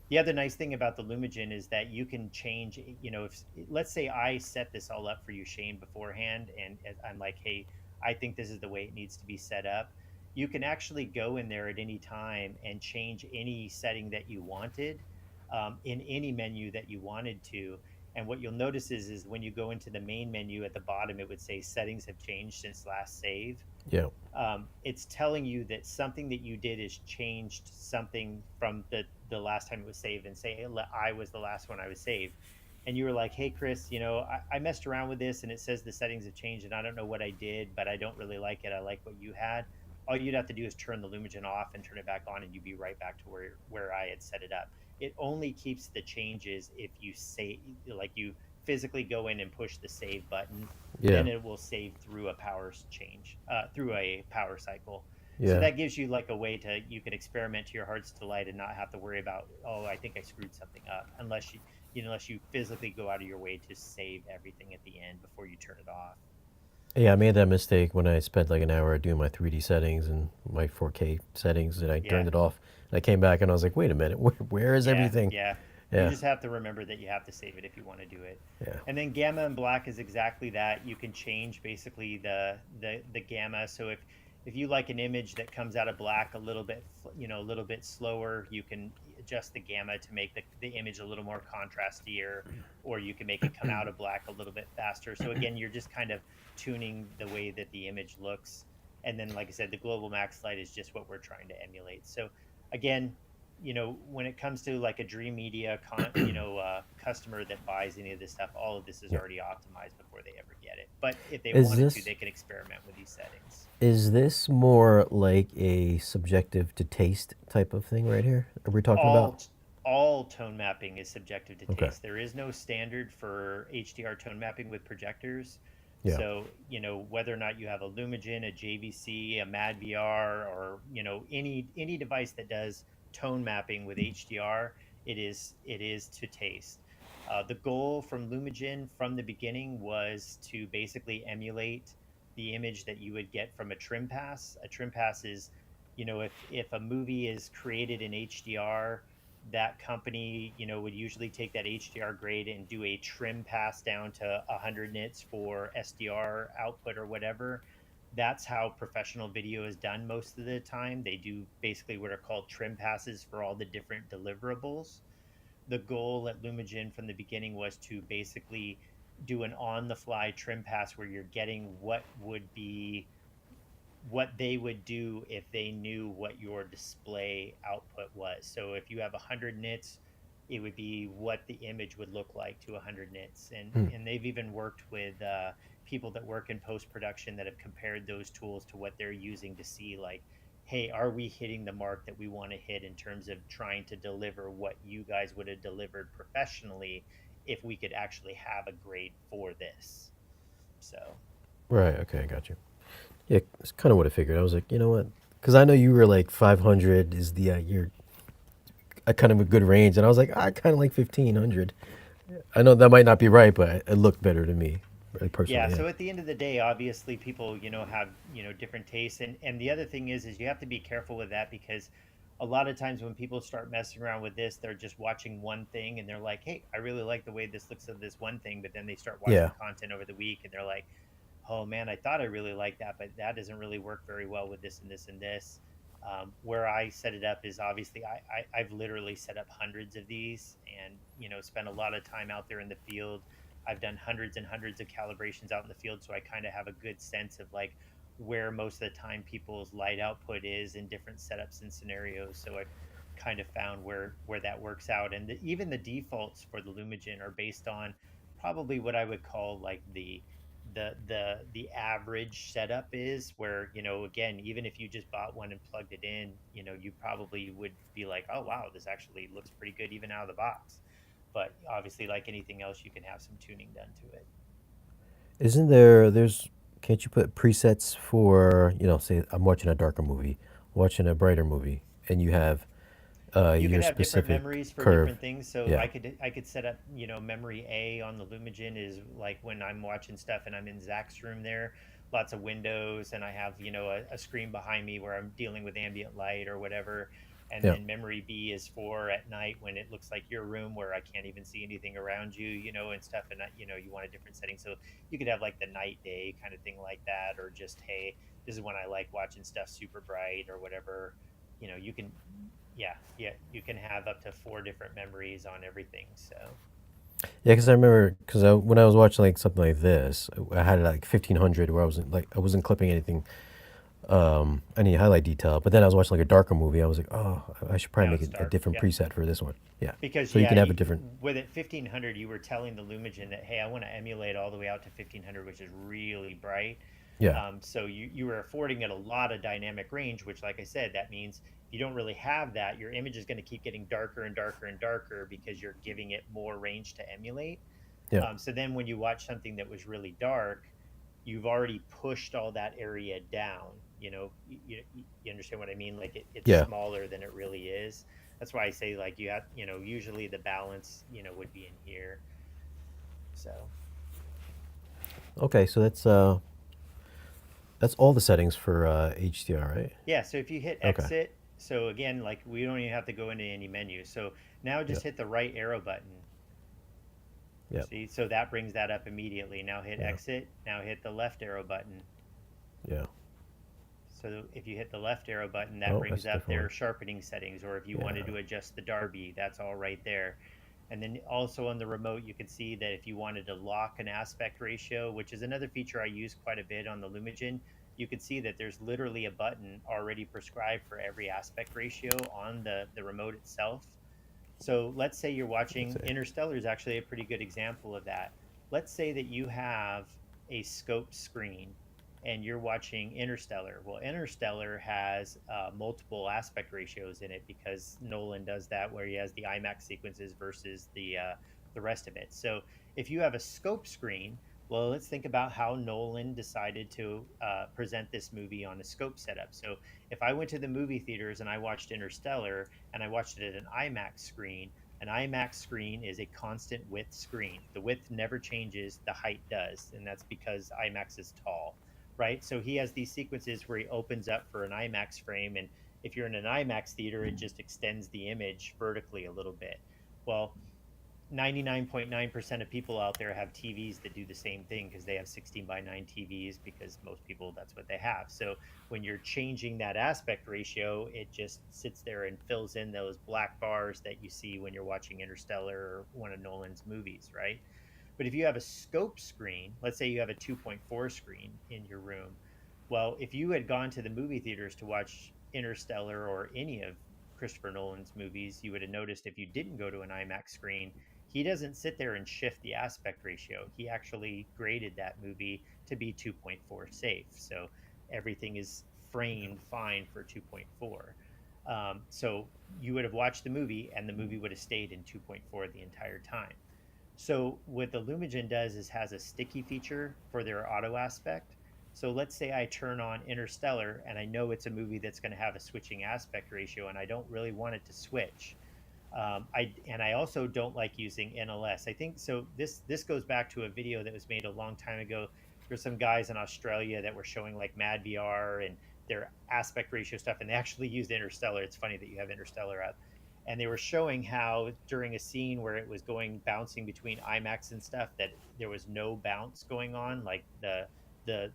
The other nice thing about the Lumagen is that you can change, if let's say I set this all up for you, Shane, beforehand, and I'm like, hey, I think this is the way it needs to be set up. You can actually go in there at any time and change any setting that you wanted, in any menu that you wanted to. And what you'll notice is when you go into the main menu at the bottom, it would say settings have changed since last save. Yeah. It's telling you that something that you did is changed something from the last time it was saved, and say I was the last one I was saved. And you were like, hey, Kris, I messed around with this and it says the settings have changed and I don't know what I did, but I don't really like it. I like what you had. All you'd have to do is turn the Lumagen off and turn it back on, and you'd be right back to where I had set it up. It only keeps the changes if you say, like, you physically go in and push the save button, Yeah. then it will save through a power change, through a power cycle. So Yeah. that gives you like a way you can experiment to your heart's delight and not have to worry about, oh, I think I screwed something up, unless you physically go out of your way to save everything at the end before you turn it off. Yeah, I made that mistake when I spent like an hour doing my 3D settings and my 4K settings, and I Yeah. turned it off. And I came back and I was like, wait a minute, where is everything? Yeah. You Yeah. just have to remember that you have to save it if you want to do it. Yeah. And then gamma and black is exactly that. You can change basically the gamma. So if you like an image that comes out of black a little bit, a little bit slower, you can adjust the gamma to make the image a little more contrastier, or you can make it come out of black a little bit faster. So again, you're just kind of tuning the way that the image looks. And then, like I said, the global max light is just what we're trying to emulate. So again, when it comes to like a Dream Media customer that buys any of this stuff, all of this is Yeah. already optimized before they ever get it. But if they Is wanted to, this they can experiment with these settings. is this more like a subjective to taste type of thing right here? Are we talking about? all all tone mapping is subjective to Okay. taste. There is no standard for HDR tone mapping with projectors. Yeah. So, whether or not you have a Lumagen, a JVC, a MadVR, or, any device that does tone mapping with HDR, it is to taste. The goal from Lumagen from the beginning was to basically emulate the image that you would get from a trim pass. A trim pass is, if a movie is created in HDR, that company, would usually take that HDR grade and do a trim pass down to 100 nits for SDR output or whatever. That's how professional video is done most of the time. They do basically what are called trim passes for all the different deliverables. The goal at Lumagen from the beginning was to basically do an on the fly trim pass where you're getting what they would do if they knew what your display output was. So if you have 100 nits, it would be what the image would look like to 100 nits. And Hmm. and they've even worked with people that work in post production that have compared those tools to what they're using to see, like, hey, are we hitting the mark that we want to hit in terms of trying to deliver what you guys would have delivered professionally if we could actually have a grade for this. So Right. Okay. I got you. Yeah, it's kind of what I figured. I was like, you know what? Because I know you were like 500 is the your a kind of a good range, and I was like, I kind of like 1500. I know that might not be right, but it looked better to me, like, yeah, personally. Yeah. so at the end of the day, obviously people, have, different tastes. And the other thing is you have to be careful with that, because a lot of times when people start messing around with this, they're just watching one thing and they're like, "Hey, I really like the way this looks of this one thing," but then they start watching Yeah. content over the week and they're like, "Oh man, I thought I really liked that, but that doesn't really work very well with this and this and this." Where I set it up is obviously I've literally set up hundreds of these, and spent a lot of time out there in the field. I've done hundreds and hundreds of calibrations out in the field, so I kind of have a good sense of like where most of the time people's light output is in different setups and scenarios. So I've kind of found where that works out, and even the defaults for the Lumagen are based on probably what I would call like the average setup is, where, again, even if you just bought one and plugged it in, you probably would be like, oh wow, this actually looks pretty good even out of the box. But obviously, like anything else, you can have some tuning done to it. Isn't there? There's. Can't you put presets for, say I'm watching a darker movie, watching a brighter movie, and you have You your could have different specific memories for curve? different things. So Yeah. I could set up, memory A on the Lumagen is like when I'm watching stuff and I'm in Zach's room there, lots of windows, and I have, a screen behind me where I'm dealing with ambient light or whatever. And Yeah. then memory B is for at night when it looks like your room where I can't even see anything around you, and stuff. And you want a different setting. So you could have like the night day kind of thing like that, or just, hey, this is when I like watching stuff super bright or whatever. You can, yeah, you can have up to four different memories on everything. So Yeah, because I remember, because when I was watching like something like this, I had it at like 1500, where I wasn't clipping anything, any highlight detail. But then I was watching like a darker movie. I was like, oh, I should probably now make it's a dark. different Yep. preset for this one. Yeah. Because So you yeah, can have a different. with it 1500, you were telling the Lumagen that, hey, I want to emulate all the way out to 1500, which is really bright. Yeah. So you were affording it a lot of dynamic range, which, like I said, that means you don't really have that. Your image is going to keep getting darker and darker and darker because you're giving it more range to emulate. Yeah. So then when you watch something that was really dark, you've already pushed all that area down. You understand what I mean? Like it's Yeah. smaller than it really is. That's why I say, like, you have, usually the balance, would be in here. So Okay. So that's all the settings for HDR, right? yeah, so if you hit Okay. exit, so again, like, we don't even have to go into any menu. So now Yep. just hit the right arrow button. Yep. See, so that brings that up immediately. Now hit Yeah. exit. Now hit the left arrow button. Yeah. So if you hit the left arrow button, that Oh, brings that's a up different their one. sharpening settings, or if you wanted Yeah. to adjust the Darby, that's all right there. And then also on the remote, you can see that if you wanted to lock an aspect ratio, which is another feature I use quite a bit on the Lumagen, you can see that there's literally a button already prescribed for every aspect ratio on the remote itself. So let's say you're Let's watching see. Interstellar is actually a pretty good example of that. Let's say that you have a scope screen and you're watching Interstellar. Well, Interstellar has multiple aspect ratios in it because Nolan does that where he has the IMAX sequences versus the rest of it. So if you have a scope screen, well, let's think about how Nolan decided to present this movie on a scope setup. So if I went to the movie theaters and I watched Interstellar and I watched it at an IMAX screen is a constant width screen. The width never changes, the height does, and that's because IMAX is tall, right? So he has these sequences where he opens up for an IMAX frame, and if you're in an IMAX theater, it just extends the image vertically a little bit. Well, 99.9% of people out there have TVs that do the same thing because they have 16 by 9 TVs because most people that's what they have. So when you're changing that aspect ratio, it just sits there and fills in those black bars that you see when you're watching Interstellar or one of Nolan's movies, right? But if you have a scope screen, let's say you have a 2.4 screen in your room, well, if you had gone to the movie theaters to watch Interstellar or any of Christopher Nolan's movies, you would have noticed if you didn't go to an IMAX screen, he doesn't sit there and shift the aspect ratio. He actually graded that movie to be 2.4 safe. So everything is framed fine for 2.4. So you would have watched the movie and the movie would have stayed in 2.4 the entire time. So what the Lumagen does is has a sticky feature for their auto aspect. So let's say I turn on Interstellar and I know it's a movie that's going to have a switching aspect ratio and I don't really want it to switch. I also don't like using NLS. I think so. This goes back to a video that was made a long time ago. There's some guys in Australia that were showing like Mad VR and their aspect ratio stuff, and they actually used Interstellar. It's funny that you have Interstellar up, and they were showing how during a scene where it was going bouncing between IMAX and stuff that there was no bounce going on, like the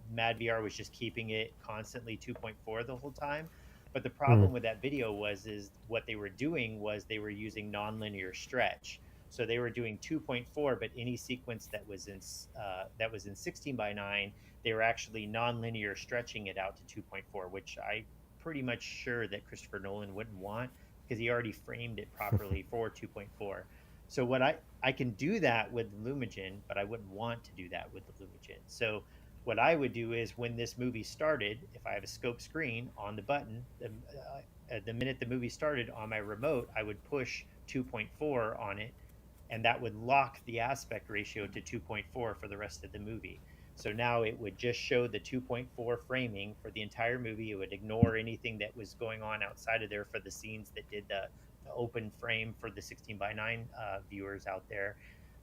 Mad VR was just keeping it constantly 2.4 the whole time. But the Hmm. problem with that video was is what they were doing was they were using nonlinear stretch. So they were doing 2.4, but any sequence that was in 16 by 9, they were actually nonlinear stretching it out to 2.4, which I pretty much sure that Christopher Nolan wouldn't want because he already framed it properly for 2.4. So what I can do that with Lumagen, but I wouldn't want to do that with the Lumagen. So what I would do is when this movie started, if I have a scope screen on the button, the minute the movie started on my remote, I would push 2.4 on it, and that would lock the aspect ratio to 2.4 for the rest of the movie. So now it would just show the 2.4 framing for the entire movie. It would ignore anything that was going on outside of there for the scenes that did the open frame for the 16 by 9 viewers out there.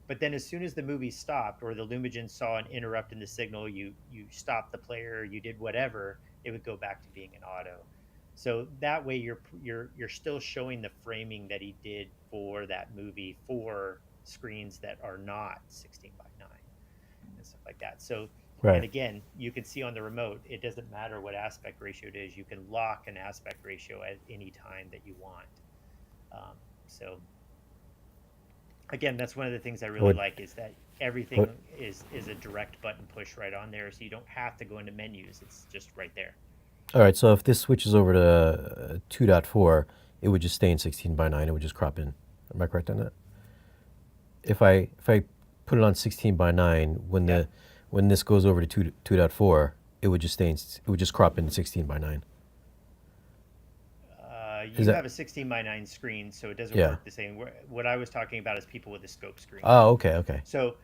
But then as soon as the movie stopped or the Lumagen saw an interrupt in the signal, you stopped the player, you did whatever, it would go back to being an auto. So that way you're still showing the framing that he did for that movie for screens that are not 16 by 9 and stuff like that. So and Right. again, you can see on the remote, it doesn't matter what aspect ratio it is. You can lock an aspect ratio at any time that you want. Um, so again, that's one of the things I really What? like is that What? everything is a direct button push right on there, so you don't have to go into menus. It's just right there. All right. So if this switches over to 2.4, it would just stay in 16 by 9. It would just crop in. Am I correct on that? If I put it on 16 by 9, Yep. when this goes over to 2.4, it would just it would just crop in 16 by 9. Is You that? have a 16 by 9 screen, so it doesn't Yeah. work the same. What I was talking about is people with a scope screen. Oh, okay, okay. So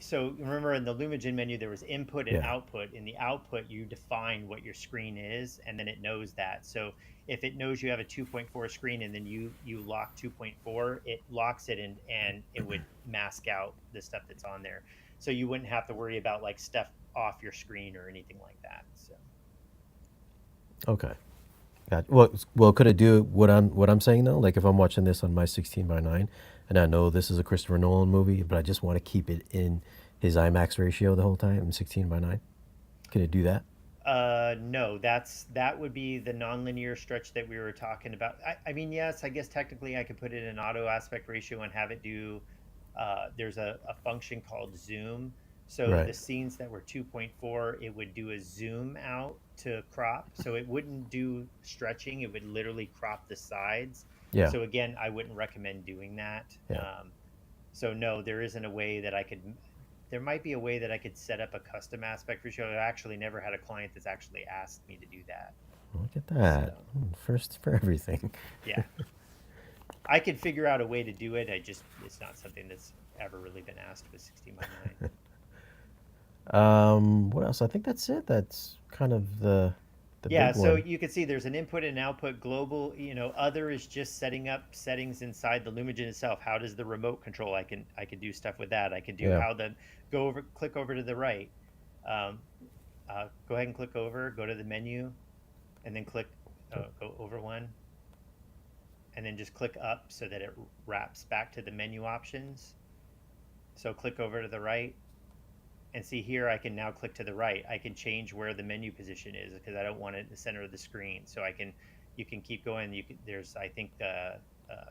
so remember in the Lumagen menu there was input and Yeah. output. In the output you define what your screen is and then it knows that. So if it knows you have a 2.4 screen and then you lock 2.4, it locks it and it would mask out the stuff that's on there. So you wouldn't have to worry about like stuff off your screen or anything like that. So Okay. Got well, could it do what I'm saying though? Like if I'm watching this on my 16 by 9 and I know this is a Christopher Nolan movie, but I just want to keep it in his IMAX ratio the whole time in 16 by 9. Can it do that? No, that would be the nonlinear stretch that we were talking about. I mean, yes, I guess technically I could put it in auto aspect ratio and have it do. There's a function called zoom. So Right. the scenes that were 2.4, it would do a zoom out to crop. So it wouldn't do stretching. It would literally crop the sides. Yeah. So again, I wouldn't recommend doing that. Yeah. So no, there isn't a way that I could. There might be a way that I could set up a custom aspect ratio. I actually never had a client that's actually asked me to do that. Look at So that. First for everything. yeah, I could figure out a way to do it. It's not something that's ever really been asked with 16 by 9. What else? I think that's it. That's kind of the Yeah, big so one. you can see there's an input and output global, other is just setting up settings inside the Lumagen itself. How does the remote control? I can do stuff with that. I can do Yeah. how the click over to the right. Um, go ahead and click over, go to the menu, and then click go over one, and then just click up so that it wraps back to the menu options. So click over to the right, and see here I can now click to the right. I can change where the menu position is because I don't want it in the center of the screen. So you can keep going. There's I think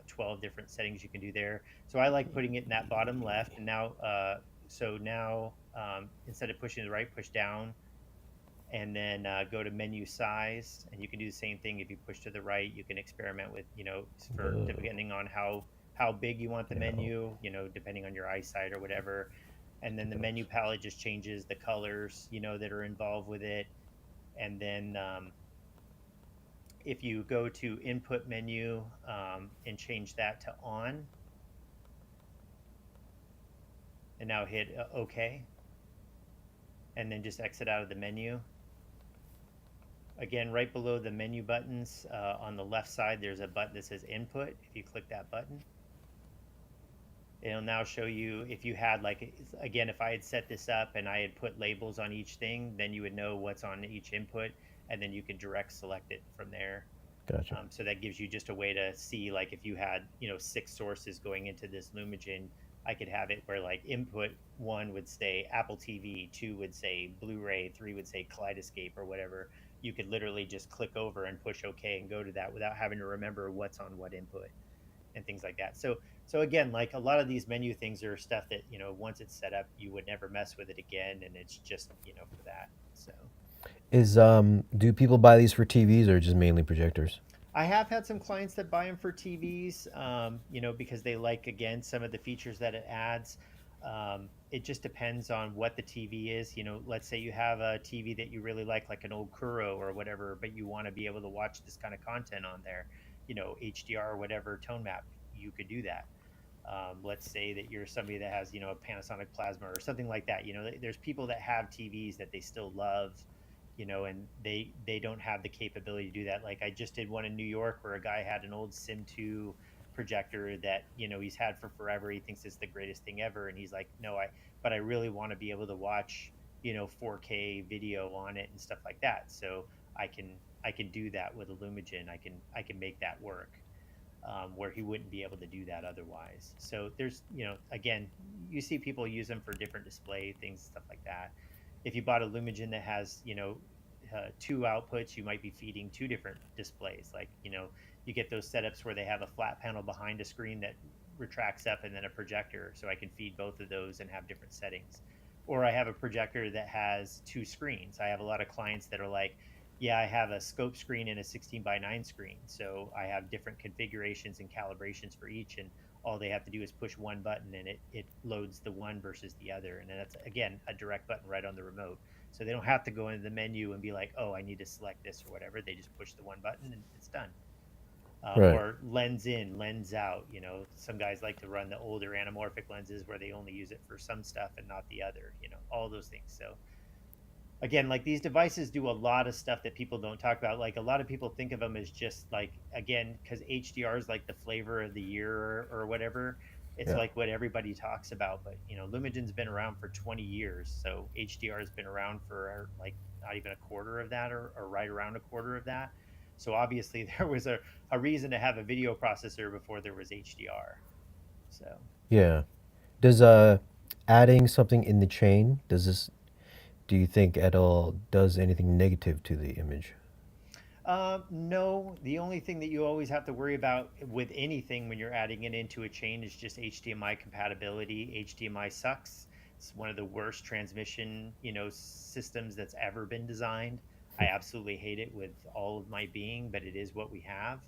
12 different settings you can do there. So I like putting it in that bottom left. And now instead of pushing to the right, push down, and then go to menu size, and you can do the same thing. If you push to the right, you can experiment with, for depending on how big you want the Yeah. menu, depending on your eyesight or whatever. And then the menu palette just changes the colors, that are involved with it. And then if you go to input menu and change that to on, and now hit OK, and then just exit out of the menu. Again, right below the menu buttons on the left side, there's a button that says input. If you click that button, it'll now show you if you had again, if I had set this up and I had put labels on each thing, then you would know what's on each input, and then you could direct select it from there. Gotcha. So that gives you just a way to see, like, if you had 6 sources going into this Lumagen, I could have it where like input 1 would say Apple TV, 2 would say Blu-ray, 3 would say Kaleidoscape or whatever. You could literally just click over and push OK and go to that without having to remember what's on what input and things like that. So again, like a lot of these menu things are stuff that, once it's set up, you would never mess with it again, and it's just, for that. So Do people buy these for TVs or just mainly projectors? I have had some clients that buy them for TVs, because they like, again, some of the features that it adds. It just depends on what the TV is. Let's say you have a TV that you really like an old Kuro or whatever, but you want to be able to watch this kind of content on there, HDR or whatever tone map, you could do that. Let's say that you're somebody that has, a Panasonic Plasma or something like that. There's people that have TVs that they still love, and they don't have the capability to do that. Like I just did one in New York where a guy had an old Sim 2 projector that, he's had for forever. He thinks it's the greatest thing ever, and he's like, no, but I really want to be able to watch, 4K video on it and stuff like that. So I can do that with a Lumagen. I can make that work. Where he wouldn't be able to do that otherwise. So there's, again, you see people use them for different display things, stuff like that. If you bought a Lumagen that has, 2 outputs, you might be feeding 2 different displays. Like, you get those setups where they have a flat panel behind a screen that retracts up and then a projector. So I can feed both of those and have different settings. Or I have a projector that has 2 screens. I have a lot of clients that are like, yeah, I have a scope screen and a 16 by 9 screen. So I have different configurations and calibrations for each. And all they have to do is push one button and it loads the one versus the other. And then that's, again, a direct button right on the remote. So they don't have to go into the menu and be like, oh, I need to select this or whatever. They just push the one button and it's done. Right. Or lens in, lens out. Some guys like to run the older anamorphic lenses where they only use it for some stuff and not the other, all those things. So again, like these devices do a lot of stuff that people don't talk about. Like a lot of people think of them as just like, again, because HDR is like the flavor of the year or whatever. It's Yeah. like what everybody talks about. But, Lumagen's been around for 20 years. So HDR has been around for like not even a quarter of that or right around a quarter of that. So obviously there was a reason to have a video processor before there was HDR. So Yeah. Does adding something in the chain, does this do you think at all does anything negative to the image? No, the only thing that you always have to worry about with anything when you're adding it into a chain is just HDMI compatibility. HDMI sucks. It's one of the worst transmission, systems that's ever been designed. I absolutely hate it with all of my being, but it is what we have.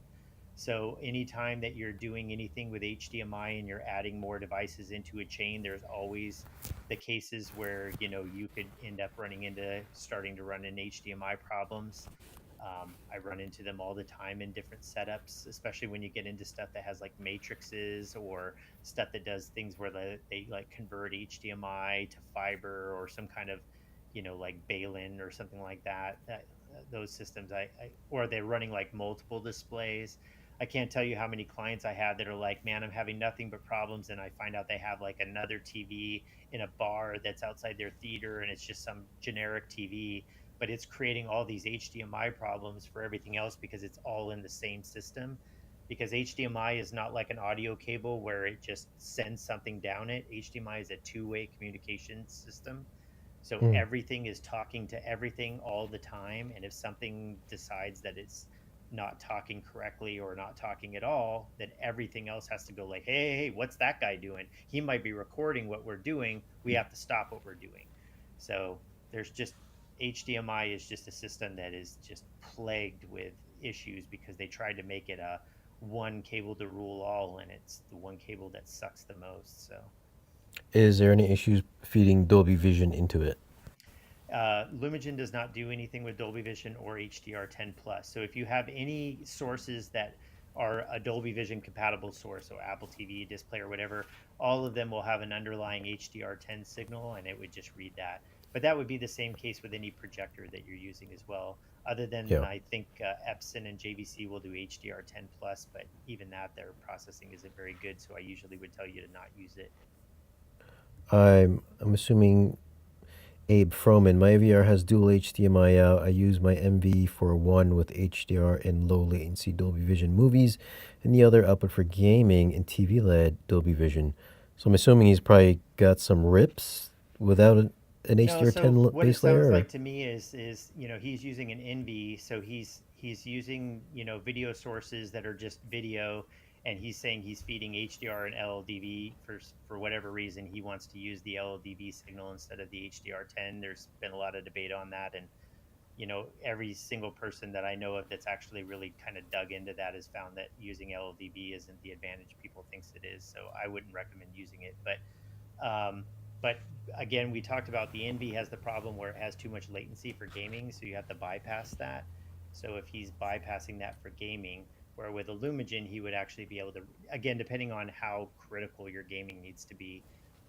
So anytime that you're doing anything with HDMI and you're adding more devices into a chain, there's always the cases where, you could end up running into starting to run in HDMI problems. I run into them all the time in different setups, especially when you get into stuff that has like matrices or stuff that does things where they like convert HDMI to fiber or some kind of, like Balin or something like that. Those systems, or they're running like multiple displays. I can't tell you how many clients I had that are like, man, I'm having nothing but problems. And I find out they have like another TV in a bar that's outside their theater and it's just some generic TV, but it's creating all these HDMI problems for everything else because it's all in the same system. Because HDMI is not like an audio cable where it just sends something down it. HDMI is a two-way communication system. So Mm. everything is talking to everything all the time. And if something decides that it's not talking correctly or not talking at all, then everything else has to go like, hey, what's that guy doing? He might be recording what we're doing. We have to stop what we're doing. So there's just HDMI is just a system that is just plagued with issues because they tried to make it a one cable to rule all, and it's the one cable that sucks the most. So Is there any issues feeding Dolby Vision into it? Lumagen does not do anything with Dolby Vision or HDR10 Plus. So if you have any sources that are a Dolby Vision compatible source, so Apple TV, display, or whatever, all of them will have an underlying HDR10 signal, and it would just read that. But that would be the same case with any projector that you're using as well. Other than Yeah. I think Epson and JVC will do HDR10 Plus, but even that their processing isn't very good. So I usually would tell you to not use it. I'm assuming Abe Froman. My VR has dual HDMI out. I use my MV for one with HDR and low latency Dolby Vision movies, and the other output for gaming and TV LED Dolby Vision. So I'm assuming he's probably got some rips without an No, so HDR10 what it base layer. sounds Or? like to me is he's using an NV, so he's using video sources that are just video, and he's saying he's feeding HDR and LLDV for whatever reason he wants to use the LLDV signal instead of the HDR10. There's been a lot of debate on that, and every single person that I know of that's actually really kind of dug into that has found that using LLDV isn't the advantage people thinks it is. So I wouldn't recommend using it, um, but again, we talked about the Envy has the problem where it has too much latency for gaming, so you have to bypass that. So if he's bypassing that for gaming, where with Illumigen, he would actually be able to, again, depending on how critical your gaming needs to be,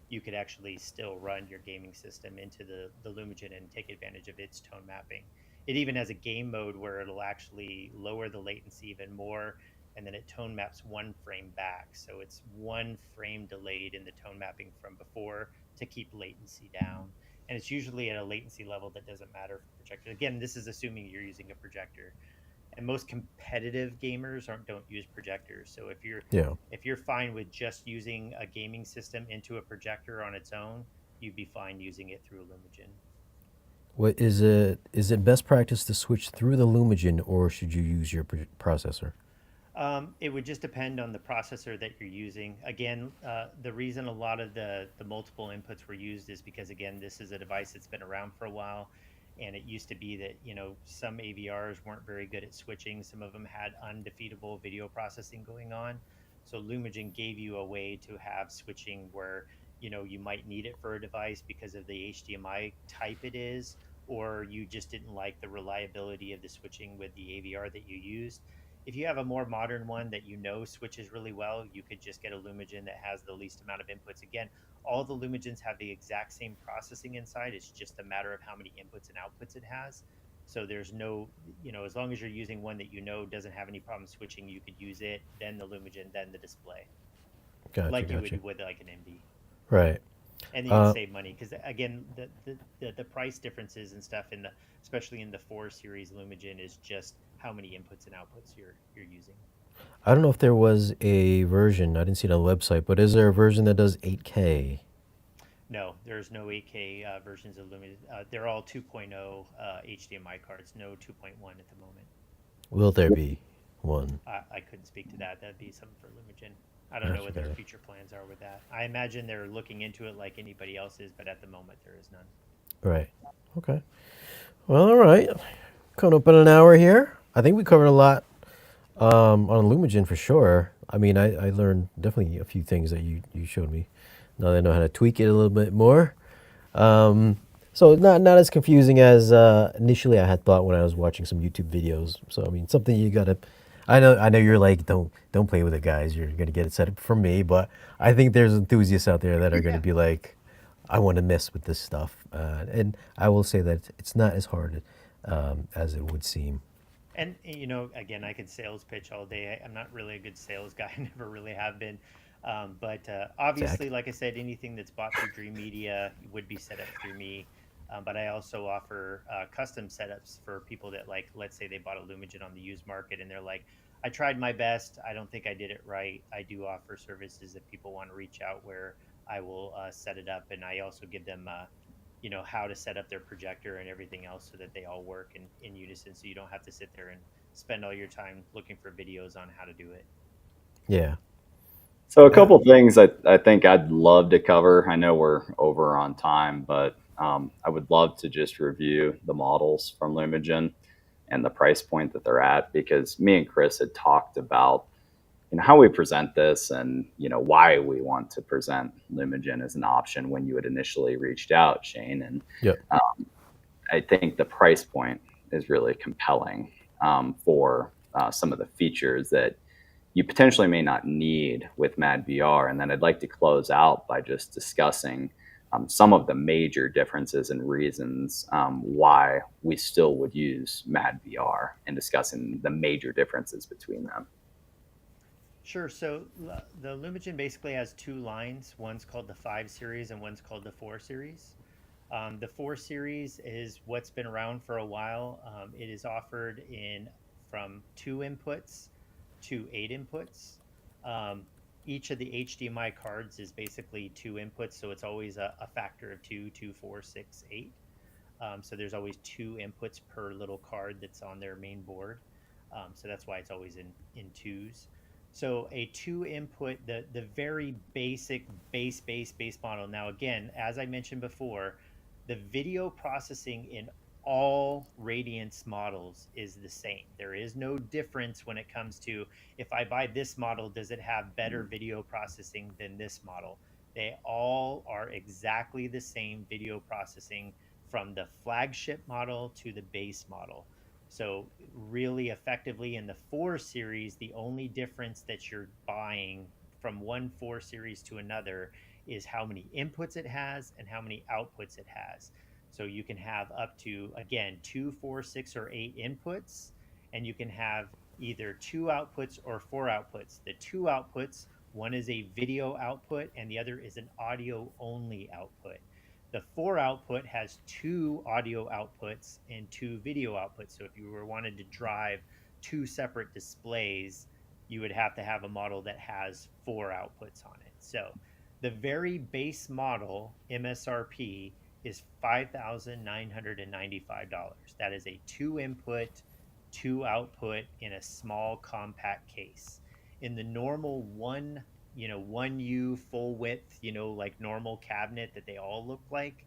you could actually still run your gaming system into the Lumagen and take advantage of its tone mapping. It even has a game mode where it'll actually lower the latency even more, and then it tone maps one frame back. So it's one frame delayed in the tone mapping from before to keep latency down. And it's usually at a latency level that doesn't matter for projector. Again, this is assuming you're using a projector. And most competitive gamers don't use projectors. So Yeah. if you're fine with just using a gaming system into a projector on its own, you'd be fine using it through Lumagen. What is it? Is it best practice to switch through the Lumagen, or should you use your processor? It would just depend on the processor that you're using. Again, the reason a lot of the multiple inputs were used is because, again, this is a device that's been around for a while. And it used to be that, some AVRs weren't very good at switching. Some of them had undefeatable video processing going on. So Lumagen gave you a way to have switching where, you might need it for a device because of the HDMI type it is, or you just didn't like the reliability of the switching with the AVR that you used. If you have a more modern one that switches really well, you could just get a Lumagen that has the least amount of inputs. Again, all the Lumagens have the exact same processing inside. It's just a matter of how many inputs and outputs it has. So there's no, as long as you're using one that doesn't have any problem switching, you could use it, then the Lumagen, then the display, Gotcha, like you gotcha. would with like an MV. Right. And you can Uh, save money because again, the price differences and stuff especially in the 4 series Lumagen is just how many inputs and outputs you're using. I don't know if there was a version. I didn't see it on the website, but is there a version that does 8K? No, there's no 8K versions of Lumen. They're all 2.0 HDMI cards, no 2.1 at the moment. Will there be one? I couldn't speak to that. That'd be something for Lumagen. I don't know Gotcha, what their gotcha. future plans are with that. I imagine they're looking into it like anybody else is, but at the moment there is none. Right. Okay. Well, all right. Coming up in an hour here. I think we covered a lot on Lumagen for sure. I mean, I learned definitely a few things that you showed me. Now that I know how to tweak it a little bit more. Um, so not as confusing as initially I had thought when I was watching some YouTube videos. So I mean, something you gotta. I know you're like don't play with it, guys. You're gonna get it set up from me, but I think there's enthusiasts out there that are gonna Yeah. be like, I want to mess with this stuff, and I will say that it's not as hard as it would seem. And again, I could sales pitch all day. I'm not really a good sales guy. I never really have been. But obviously, Zach. like I said, anything that's bought through Dream Media would be set up through me. But I also offer custom setups for people that, like, let's say they bought a Lumagen on the used market and they're like, I tried my best. I don't think I did it right. I do offer services if people want to reach out where I will set it up. And I also give them how to set up their projector and everything else so that they all work in unison, so you don't have to sit there and spend all your time looking for videos on how to do it. Yeah. So a Uh, couple things I think I'd love to cover. I know we're over on time, but I would love to just review the models from Lumagen and the price point that they're at, because me and Chris had talked about how we present this and why we want to present Lumagen as an option when you had initially reached out, Shane. And yep. I think the price point is really compelling for some of the features that you potentially may not need with Mad VR. And then I'd like to close out by just discussing some of the major differences and reasons why we still would use Mad VR, and discussing the major differences between them. Sure. So the Lumagen basically has two lines. One's called the 5 series and one's called the 4 series. The 4 series is what's been around for a while. It is offered in from 2 inputs to 8 inputs. Um, each of the HDMI cards is basically 2 inputs, so it's always a factor of 2, 2, 4, 6, 8. So there's always 2 inputs per little card that's on their main board. So that's why it's always in twos. So a 2 input, the very basic base model. Now again, as I mentioned before, the video processing in all Radiance models is the same. There is no difference when it comes to, if I buy this model, does it have better video processing than this model? They all are exactly the same video processing from the flagship model to the base model. So, really effectively in the 4 series, the only difference that you're buying from one 4 series to another is how many inputs it has and how many outputs it has. So you can have up to, again, 2, 4, 6, or 8 inputs, and you can have either 2 outputs or 4 outputs. The 2 outputs, one is a video output and the other is an audio only output. The 4 output has 2 audio outputs and 2 video outputs. So if you were wanted to drive 2 separate displays, you would have to have a model that has 4 outputs on it. So the very base model MSRP is $5,995. That is a 2 input, 2 output in a small compact case. In the normal one U full width, like normal cabinet that they all look like,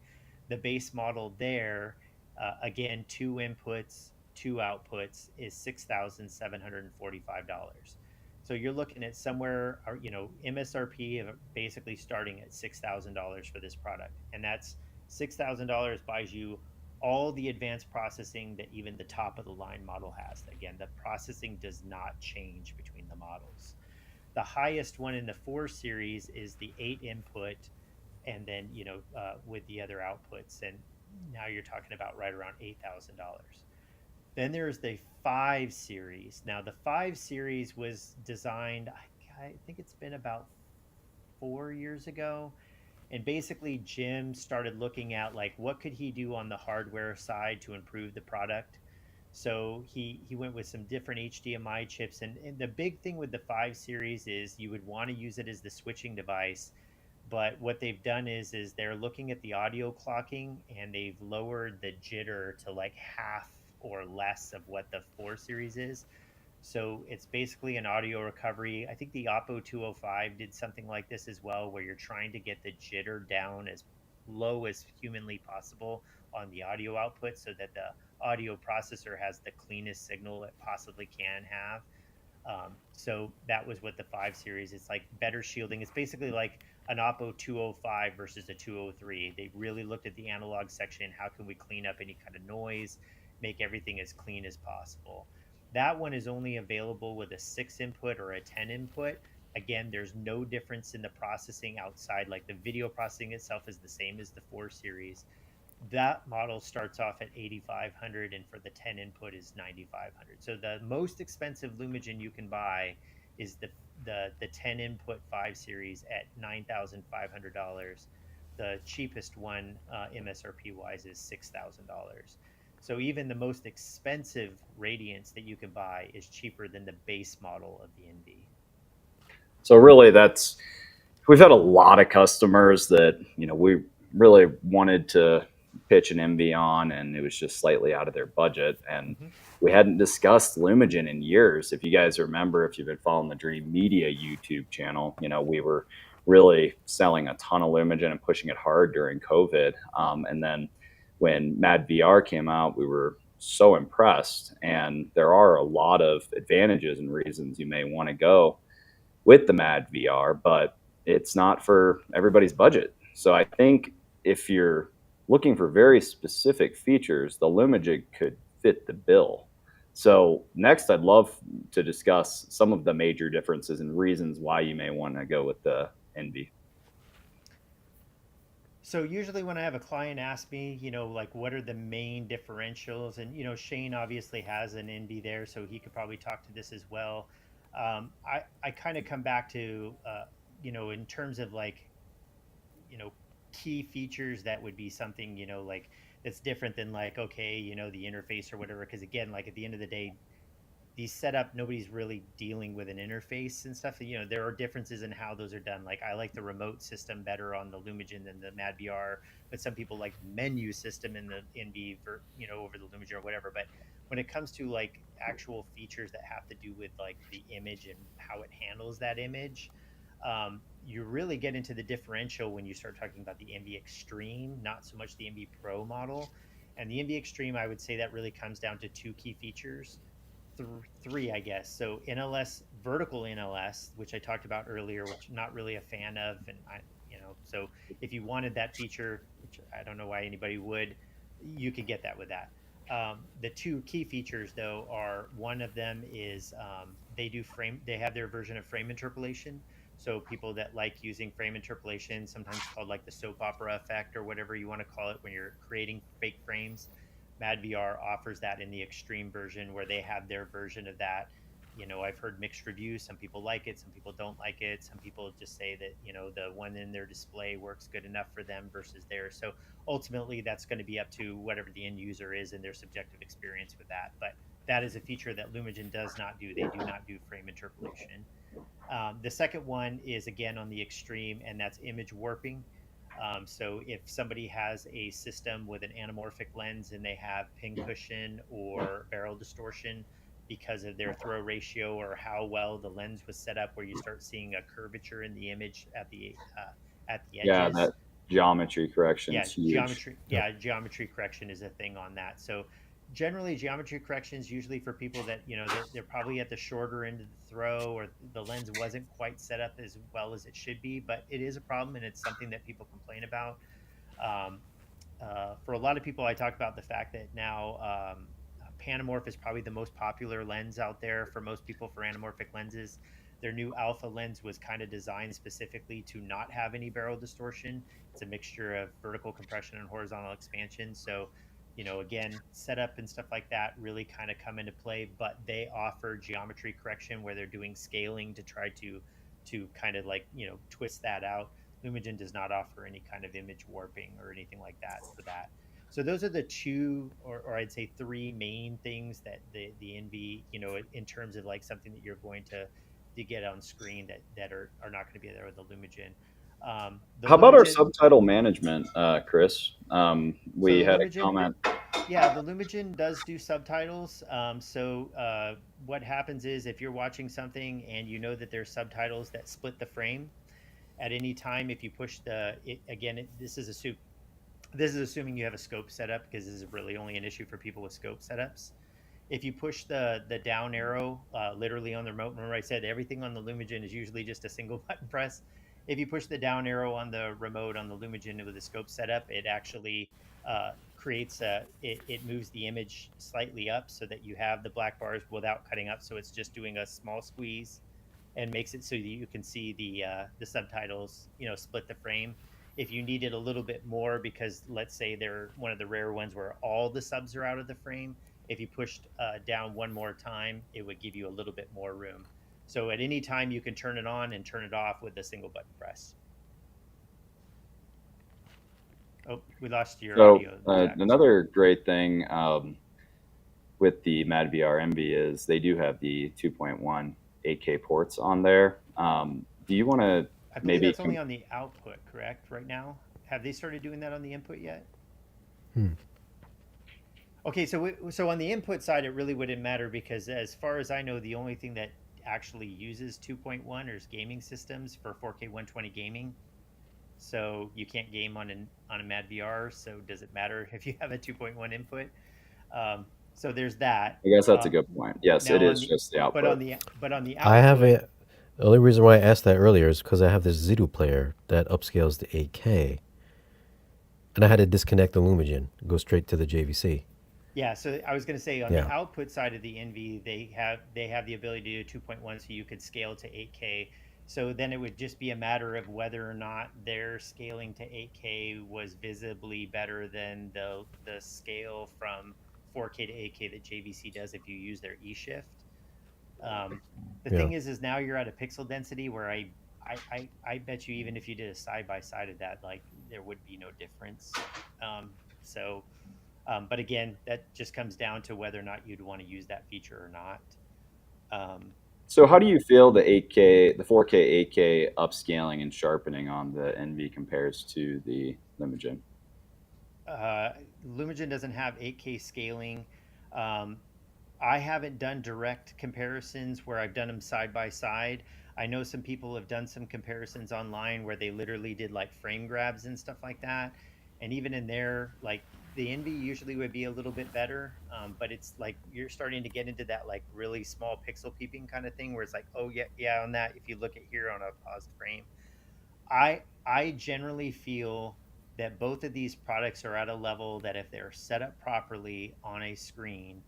the base model there, again, 2 inputs, 2 outputs, is $6,745. So you're looking at somewhere, MSRP of basically starting at $6,000 for this product, and that's $6,000 buys you all the advanced processing that even the top of the line model has. Again, the processing does not change between the models. The highest one in the 4 series is the 8 input, and then with the other outputs, and now you're talking about right around $8,000. Then there's the 5 series. Now the 5 series was designed, I think it's been about 4 years ago, and basically Jim started looking at, like, what could he do on the hardware side to improve the product. So he went with some different HDMI chips, and the big thing with the 5 series is you would want to use it as the switching device, But what they've done is they're looking at the audio clocking, and they've lowered the jitter to like half or less of what the 4 series is. So it's basically an audio recovery. I think the Oppo 205 did something like this as well, where you're trying to get the jitter down as low as humanly possible on the audio output so that the audio processor has the cleanest signal it possibly can have. So that was what the 5 series. It's like better shielding. It's basically like an Oppo 205 versus a 203. They really looked at the analog section. How can we clean up any kind of noise, make everything as clean as possible? That one is only available with a 6 input or a 10 input. Again, there's no difference in the processing outside. Like the video processing itself is the same as the 4 series. That model starts off at 8,500, and for the 10 input is 9,500. So the most expensive Lumagen you can buy is the 10 input 5 series at $9,500. The cheapest one, MSRP wise, is $6,000. So even the most expensive radiance that you can buy is cheaper than the base model of the NV. So really, we've had a lot of customers that we really wanted to pitch an MV on, and it was just slightly out of their budget, and Mm-hmm. we hadn't discussed Lumagen in years. If you guys remember, if you've been following the Dream Media YouTube channel, we were really selling a ton of Lumagen and pushing it hard during COVID. And then when Mad VR came out, we were so impressed, and there are a lot of advantages and reasons you may want to go with the Mad VR, but it's not for everybody's budget. So I think if you're looking for very specific features, the Lumagen could fit the bill. So next, I'd love to discuss some of the major differences and reasons why you may want to go with the NV. So usually when I have a client ask me, like what are the main differentials, and Shane obviously has an NV there, so he could probably talk to this as well. I kind of come back to in terms of like you know key features that would be something like that's different than like okay the interface or whatever, because again, like at the end of the day, these setup, nobody's really dealing with an interface and stuff. There are differences in how those are done. Like I like the remote system better on the Lumagen than the Mad VR, but some people like the menu system in the NV over the Lumagen or whatever. But when it comes to like actual features that have to do with like the image and how it handles that image, you really get into the differential when you start talking about the NV Extreme, not so much the NV Pro model. And the NV Extreme, I would say that really comes down to two key features, three, I guess. So NLS, vertical NLS, which I talked about earlier, which I'm not really a fan of, and so if you wanted that feature, which I don't know why anybody would, you could get that with that. The two key features, though, are one of them is they have their version of frame interpolation. So people that like using frame interpolation, sometimes called like the soap opera effect or whatever you want to call it, when you're creating fake frames, MadVR offers that in the extreme version, where they have their version of that. I've heard mixed reviews. Some people like it, some people don't like it. Some people just say that, the one in their display works good enough for them versus theirs. So ultimately, that's going to be up to whatever the end user is and their subjective experience with that. But that is a feature that Lumagen does not do. They do not do frame interpolation. The second one is again on the extreme, and that's image warping. So if somebody has a system with an anamorphic lens and they have pincushion or barrel distortion because of their throw ratio or how well the lens was set up, where you start seeing a curvature in the image at the Yeah, edges. that geometry correction Yeah, is huge. geometry correction is a thing on that. So generally geometry correction is usually for people that they're probably at the shorter end of the throw, or the lens wasn't quite set up as well as it should be, but it is a problem, and it's something that people complain about. um, for a lot of people, I talk about the fact that now Panamorph is probably the most popular lens out there for most people for anamorphic lenses. Their new alpha lens was kind of designed specifically to not have any barrel distortion. It's a mixture of vertical compression and horizontal expansion. So, again, setup and stuff like that really kind of come into play, but they offer geometry correction where they're doing scaling to try to kind of like, twist that out. Lumagen does not offer any kind of image warping or anything like that for that. So those are the two, or I'd say three main things that the NV, in terms of like something that you're going to get on screen that are not going to be there with the Lumagen. The How about our Lumagen, subtitle management, Chris? so We the had a Lumagen, comment. yeah, the Lumagen does do subtitles. What happens is if you're watching something and you know that there's subtitles that split the frame at any time, if you push this is assuming you have a scope setup because this is really only an issue for people with scope setups. If you push the down arrow literally on the remote, remember I said everything on the Lumagen is usually just a single button press. If you push the down arrow on the remote on the Lumagen with a scope setup, it actually it moves the image slightly up so that you have the black bars without cutting up. So it's just doing a small squeeze and makes it so that you can see the subtitles, split the frame. If you need it a little bit more, because let's say they're one of the rare ones where all the subs are out of the frame, if you pushed down one more time, it would give you a little bit more room. So at any time, you can turn it on and turn it off with a single button press. Oh, we lost your So audio, Zach. Sorry. another great thing with the MadVR Envy is they do have the 2.1 8K ports on there. Do you want to I believe maybe that's only com- on the output, correct? Right now, have they started doing that on the input yet? Hmm. Okay, so on the input side, it really wouldn't matter because, as far as I know, the only thing that actually uses 2.1 is gaming systems for 4K 120 gaming. So you can't game on a Mad VR. So does it matter if you have a 2.1 input? So there's that. I guess that's a good point. Yes, it Now is just the output. but on the I have output, a. The only reason why I asked that earlier is because I have this Zidu player that upscales to 8K, and I had to disconnect the Lumagen, go straight to the JVC. yeah. So I was going to say on the Yeah. output side of the Envy, they have the ability to do 2.1, so you could scale to 8K. So then it would just be a matter of whether or not their scaling to 8K was visibly better than the scale from 4K to 8K that JVC does if you use their E shift. Um, the Yeah. thing is now you're at a pixel density where I bet you even if you did a side by side of that, like there would be no difference. Um, so, but again, that just comes down to whether or not you'd want to use that feature or not. Um, So how do you feel the 8K, the 4K 8K upscaling and sharpening on the Envy compares to the Lumagen? uh, Lumagen doesn't have 8K scaling. Um, I haven't done direct comparisons where I've done them side by side. I know some people have done some comparisons online where they literally did like frame grabs and stuff like that. And even in there, like the Envy usually would be a little bit better, but it's like you're starting to get into that like really small pixel peeping kind of thing where it's like, oh yeah, yeah, on that. If you look at here on a paused frame, I generally feel that both of these products are at a level that if they're set up properly on a screen,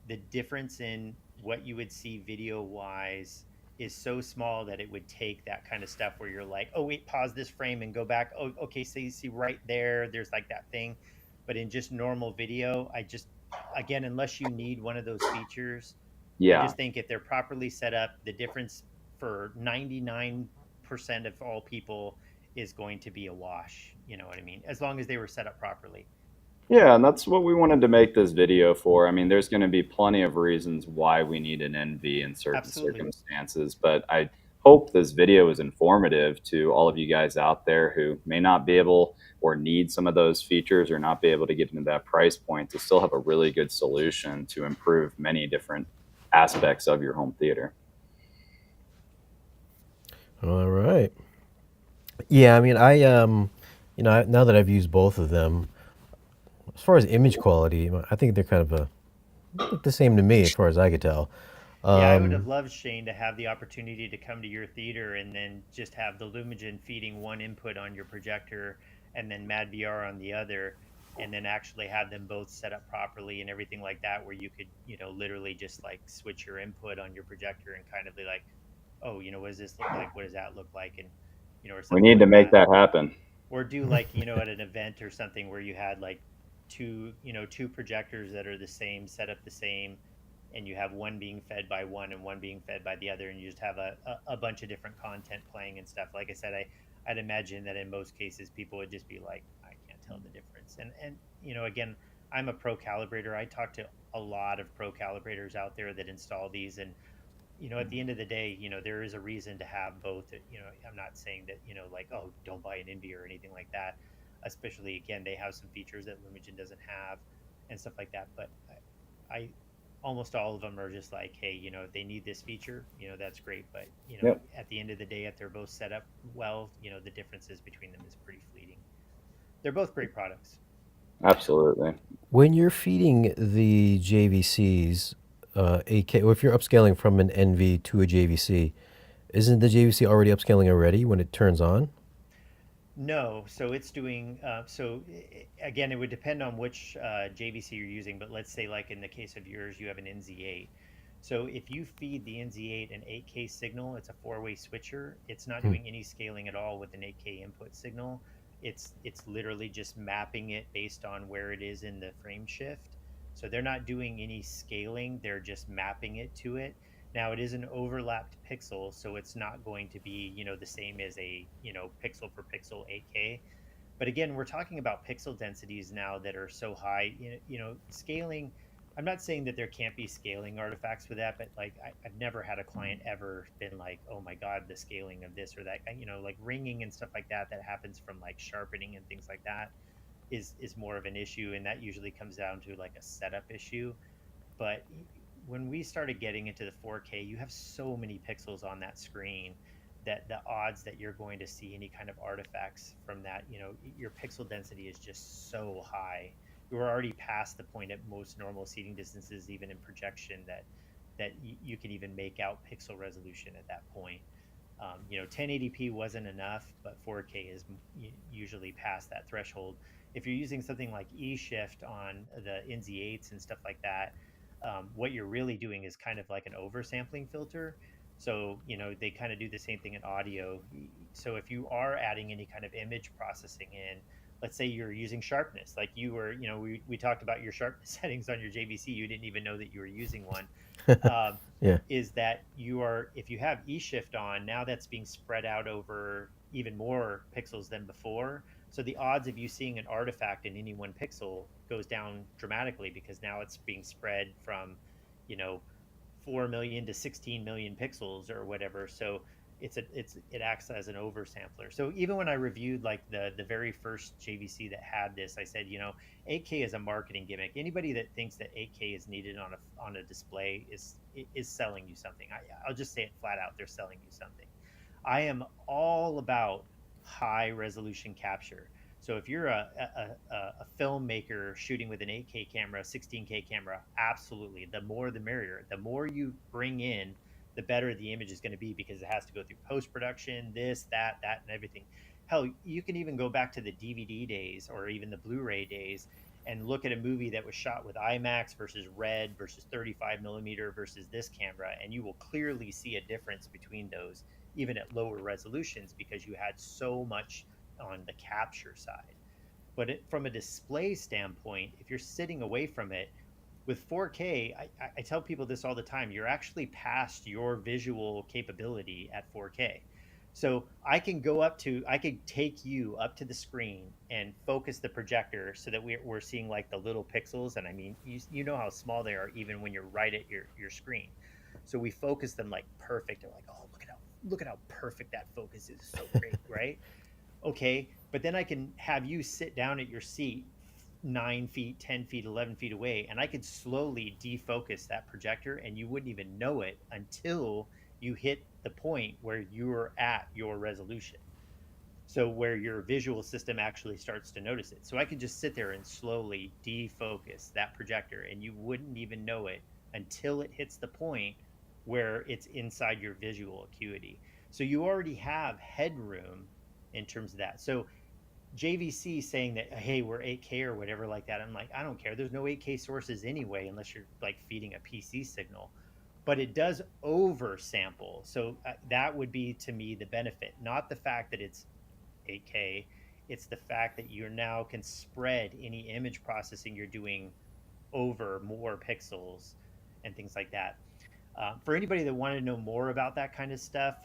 the difference in what you would see video wise is so small that it would take that kind of stuff where you're like, oh wait, pause this frame and go back. Oh, okay, so you see right there's like that thing. But in just normal video, I just again, unless you need one of those features, I Yeah. just think if they're properly set up, the difference for 99% of all people is going to be a wash. You know what I mean? As long as they were set up properly. Yeah, and that's what we wanted to make this video for. I mean, there's going to be plenty of reasons why we need an NV in certain Absolutely. circumstances, but I hope this video is informative to all of you guys out there who may not be able or need some of those features or not be able to get into that price point to still have a really good solution to improve many different aspects of your home theater. All right. Yeah. I mean, now that I've used both of them, as far as image quality, I think they're kind of look the same to me as far as I could tell. Yeah, I would have Um, loved Shane to have the opportunity to come to your theater and then just have the Lumagen feeding one input on your projector and then Mad VR on the other, and then actually have them both set up properly and everything like that, where you could, literally just like switch your input on your projector and kind of be like, oh, what does this look like? What does that look like? And, or We something need to like make that. that happen. Or do like, at an event or something where you had like two projectors that are the same, set up the same, and you have one being fed by one and one being fed by the other, and you just have a bunch of different content playing and stuff. Like I said, I'd imagine that in most cases people would just be like, I can't tell the difference. And again, I'm a pro calibrator. I talk to a lot of pro calibrators out there that install these, and at the end of the day, there is a reason to have both. I'm not saying that, like, oh, don't buy an Envy or anything like that. Especially, again, they have some features that Lumagen doesn't have and stuff like that. But I almost all of them are just like, hey, if they need this feature, that's great. But, Yep, at the end of the day, if they're both set up well, the differences between them is pretty fleeting. They're both great products. absolutely. When you're feeding the JVCs 8K, or if you're upscaling from an NV to a JVC, isn't the JVC already upscaling already when it turns on? No, so it's doing again, it would depend on which JVC you're using, but let's say like in the case of yours, you have an NZ8. So if you feed the NZ8 an 8K signal, it's a four-way switcher. It's not Hmm. doing any scaling at all with an 8K input signal. It's literally just mapping it based on where it is in the frame shift. So they're not doing any scaling, they're just mapping it to it. Now it is an overlapped pixel, so it's not going to be, the same as a, pixel for pixel 8K. But again, we're talking about pixel densities now that are so high. Scaling. I'm not saying that there can't be scaling artifacts with that, but like I've never had a client ever been like, oh my god, the scaling of this or that. Like ringing and stuff like that happens from like sharpening and things like that is more of an issue, and that usually comes down to like a setup issue. But when we started getting into the 4K, you have so many pixels on that screen that the odds that you're going to see any kind of artifacts from that, your pixel density is just so high. You're already past the point at most normal seating distances, even in projection, that you can even make out pixel resolution at that point. 1080p wasn't enough, but 4K is usually past that threshold. If you're using something like eShift on the NZ8s and stuff like that, what you're really doing is kind of like an oversampling filter. So, they kind of do the same thing in audio. So, if you are adding any kind of image processing in, let's say you're using sharpness, like you were, we talked about your sharpness settings on your JVC, you didn't even know that you were using one. Um, Yeah. is that if you have eShift on, now that's being spread out over even more pixels than before. So the odds of you seeing an artifact in any one pixel goes down dramatically because now it's being spread from, you know, 4 million to 16 million pixels or whatever. So it acts as an oversampler. So even when I reviewed like the very first JVC that had this, I said, 8K is a marketing gimmick. Anybody that thinks that 8K is needed on a display is selling you something. I'll just say it flat out. They're selling you something. I am all about high resolution capture. So if you're a filmmaker shooting with an 8K camera, 16K camera, absolutely. The more the merrier. The more you bring in, the better the image is going to be because it has to go through post production, this, that, and everything. Hell, you can even go back to the DVD days or even the Blu ray days and look at a movie that was shot with IMAX versus Red versus 35 millimeter versus this camera, and you will clearly see a difference between those, even at lower resolutions, because you had so much on the capture side. But from a display standpoint, if you're sitting away from it with 4K, I tell people this all the time, you're actually past your visual capability at 4K. So I could take you up to the screen and focus the projector so that we're seeing like the little pixels. And I mean, you know how small they are even when you're right at your screen. So we focus them like perfect. They're like, oh, look at how perfect that focus is. So great, right? Okay, but then I can have you sit down at your seat 9 feet, 10 feet, 11 feet away, and I could slowly defocus that projector, and you wouldn't even know it until you hit the point where you're at your resolution. So, where your visual system actually starts to notice it. So, I could just sit there and slowly defocus that projector, and you wouldn't even know it until it hits the point where it's inside your visual acuity. So, you already have headroom in terms of that. So, JVC saying that, hey, we're 8K or whatever like that. I'm like, I don't care. There's no 8K sources anyway, unless you're like feeding a PC signal. But it does oversample. So that would be to me the benefit, not the fact that it's 8K. It's the fact that you now can spread any image processing you're doing over more pixels and things like that. For anybody that wanted to know more about that kind of stuff,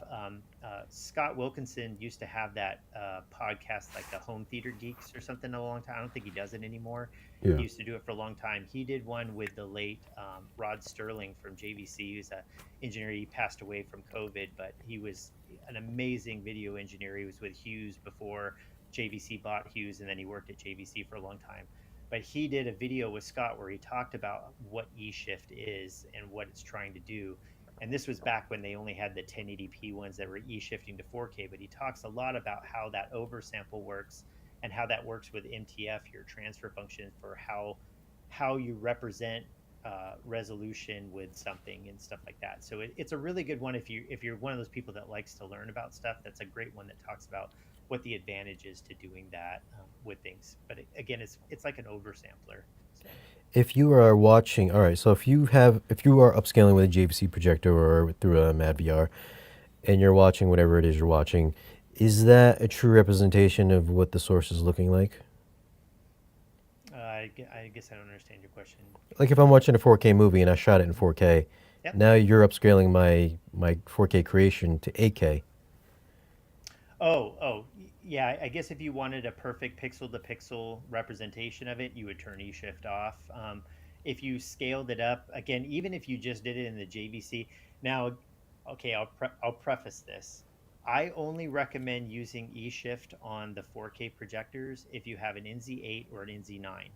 Scott Wilkinson used to have that podcast, like the Home Theater Geeks or something, a long time. I don't think he does it anymore. Yeah. He used to do it for a long time. He did one with the late Rod Sterling from JVC. He's an engineer. He passed away from COVID, but he was an amazing video engineer. He was with Hughes before JVC bought Hughes, and then he worked at JVC for a long time. But he did a video with Scott where he talked about what eShift is and what it's trying to do. And this was back when they only had the 1080p ones that were e-shifting to 4K. But he talks a lot about how that oversample works and how that works with MTF, your transfer function, for how you represent resolution with something and stuff like that. So it's a really good one if you're one of those people that likes to learn about stuff. That's a great one that talks about what the advantage is to doing that with things. But again, it's like an oversampler. So. If you are watching, all right, so if you are upscaling with a JVC projector or through a Mad VR, and you're watching whatever it is you're watching, is that a true representation of what the source is looking like? I guess I don't understand your question. Like if I'm watching a 4K movie and I shot it in 4K, Yep. now you're upscaling my 4K creation to 8K. Yeah. I guess if you wanted a perfect pixel to pixel representation of it, you would turn eShift off. If you scaled it up, again, even if you just did it in the JVC, now, okay, I'll preface this. I only recommend using eShift on the 4K projectors if you have an NZ8 or an NZ9.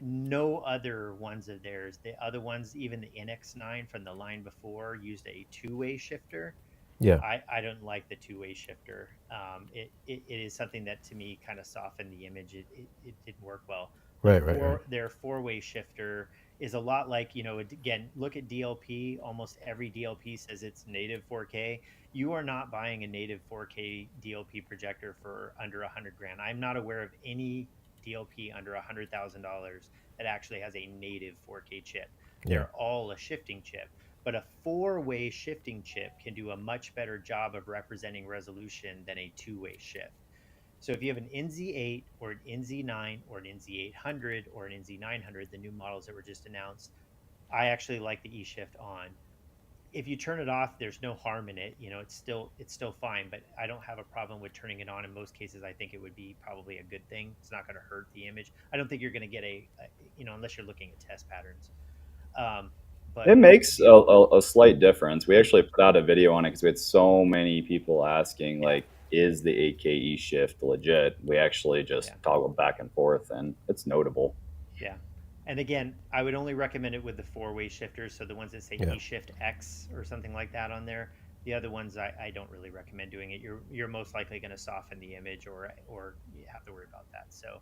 No other ones of theirs. The other ones, even the NX9 from the line before, used a two-way shifter. Yeah. I don't like the two-way shifter. It is something that to me kind of softened the image. It didn't work well. Right. Their four-way shifter is a lot like, again, look at DLP. Almost every DLP says it's native 4K. You are not buying a native 4K DLP projector for under 100 grand. I'm not aware of any DLP under $100,000 that actually has a native 4K chip. Yeah. They're all a shifting chip. But a four-way shifting chip can do a much better job of representing resolution than a two-way shift. So if you have an NZ8 or an NZ9 or an NZ800 or an NZ900, the new models that were just announced, I actually like the eShift on. If you turn it off, there's no harm in it. It's still fine, but I don't have a problem with turning it on. In most cases, I think it would be probably a good thing. It's not going to hurt the image. I don't think you're going to get unless you're looking at test patterns. But it makes a slight difference. We actually put out a video on it because we had so many people asking, like, is the 8K shift legit? We actually just toggled back and forth, and it's notable. Yeah. And again, I would only recommend it with the four-way shifters. So the ones that say eShift X or something like that on there. The other ones, I don't really recommend doing it. You're most likely going to soften the image, or you have to worry about that. So,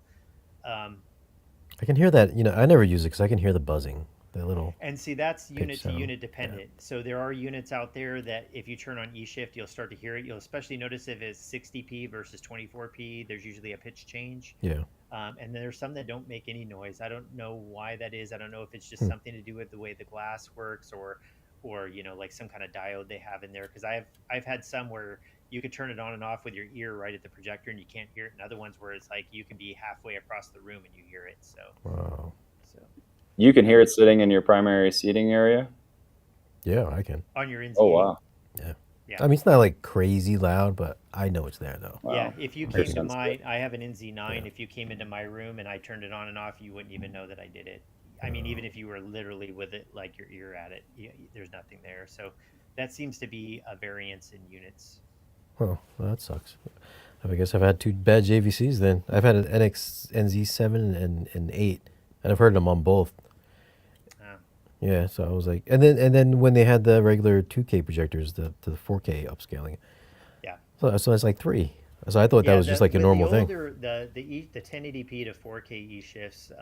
I can hear that. I never use it because I can hear the buzzing. Little and see, that's unit to unit dependent. Yeah. So there are units out there that if you turn on eShift, you'll start to hear it. You'll especially notice if it's 60p versus 24p. There's usually a pitch change. Yeah. And there's some that don't make any noise. I don't know why that is. I don't know if it's just something to do with the way the glass works, or like some kind of diode they have in there. Because I've had some where you could turn it on and off with your ear right at the projector and you can't hear it, and other ones where it's like you can be halfway across the room and you hear it. So. Wow. So. You can hear it sitting in your primary seating area? Yeah, I can. On your NZ8. Oh, wow. Yeah. I mean, it's not like crazy loud, but I know it's there, though. Wow. Yeah, if you came to I have an NZ9. If you came into my room and I turned it on and off, you wouldn't even know that I did it. I mean, even if you were literally with it, like your ear at it, there's nothing there. So that seems to be a variance in units. Well, that sucks. I guess I've had two bad JVCs then. I've had an NZ7 and 8, and I've heard them on both. Yeah, so I was like, and then when they had the regular 2K projectors, to the 4K upscaling. Yeah. So it's like 3. So I thought that was just like a normal thing. The 1080p to 4K e-shifts,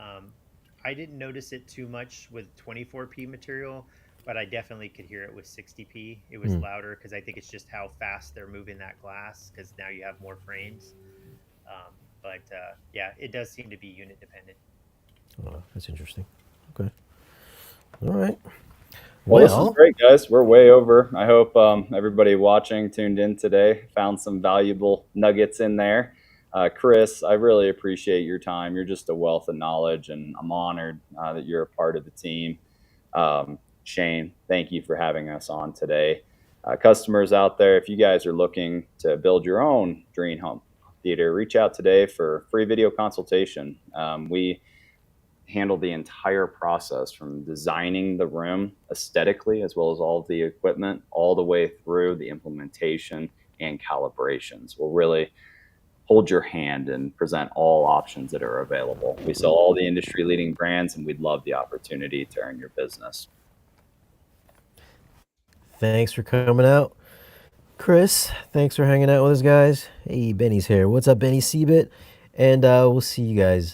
I didn't notice it too much with 24p material, but I definitely could hear it with 60p. It was louder because I think it's just how fast they're moving that glass, because now you have more frames. But it does seem to be unit dependent. Oh, that's interesting. Okay. All right. Well, this is great, guys. We're way over. I hope everybody watching tuned in today found some valuable nuggets in there. Kris, I really appreciate your time. You're just a wealth of knowledge, and I'm honored that you're a part of the team. Shane, thank you for having us on today. Customers out there, if you guys are looking to build your own dream home theater, reach out today for free video consultation. We handle the entire process from designing the room aesthetically, as well as all of the equipment, all the way through the implementation and calibrations. We'll really hold your hand and present all options that are available. We sell all the industry leading brands, and we'd love the opportunity to earn your business. Thanks for coming out. Kris, thanks for hanging out with us, guys. Hey, Benny's here. What's up, Benny Seabit? And we'll see you guys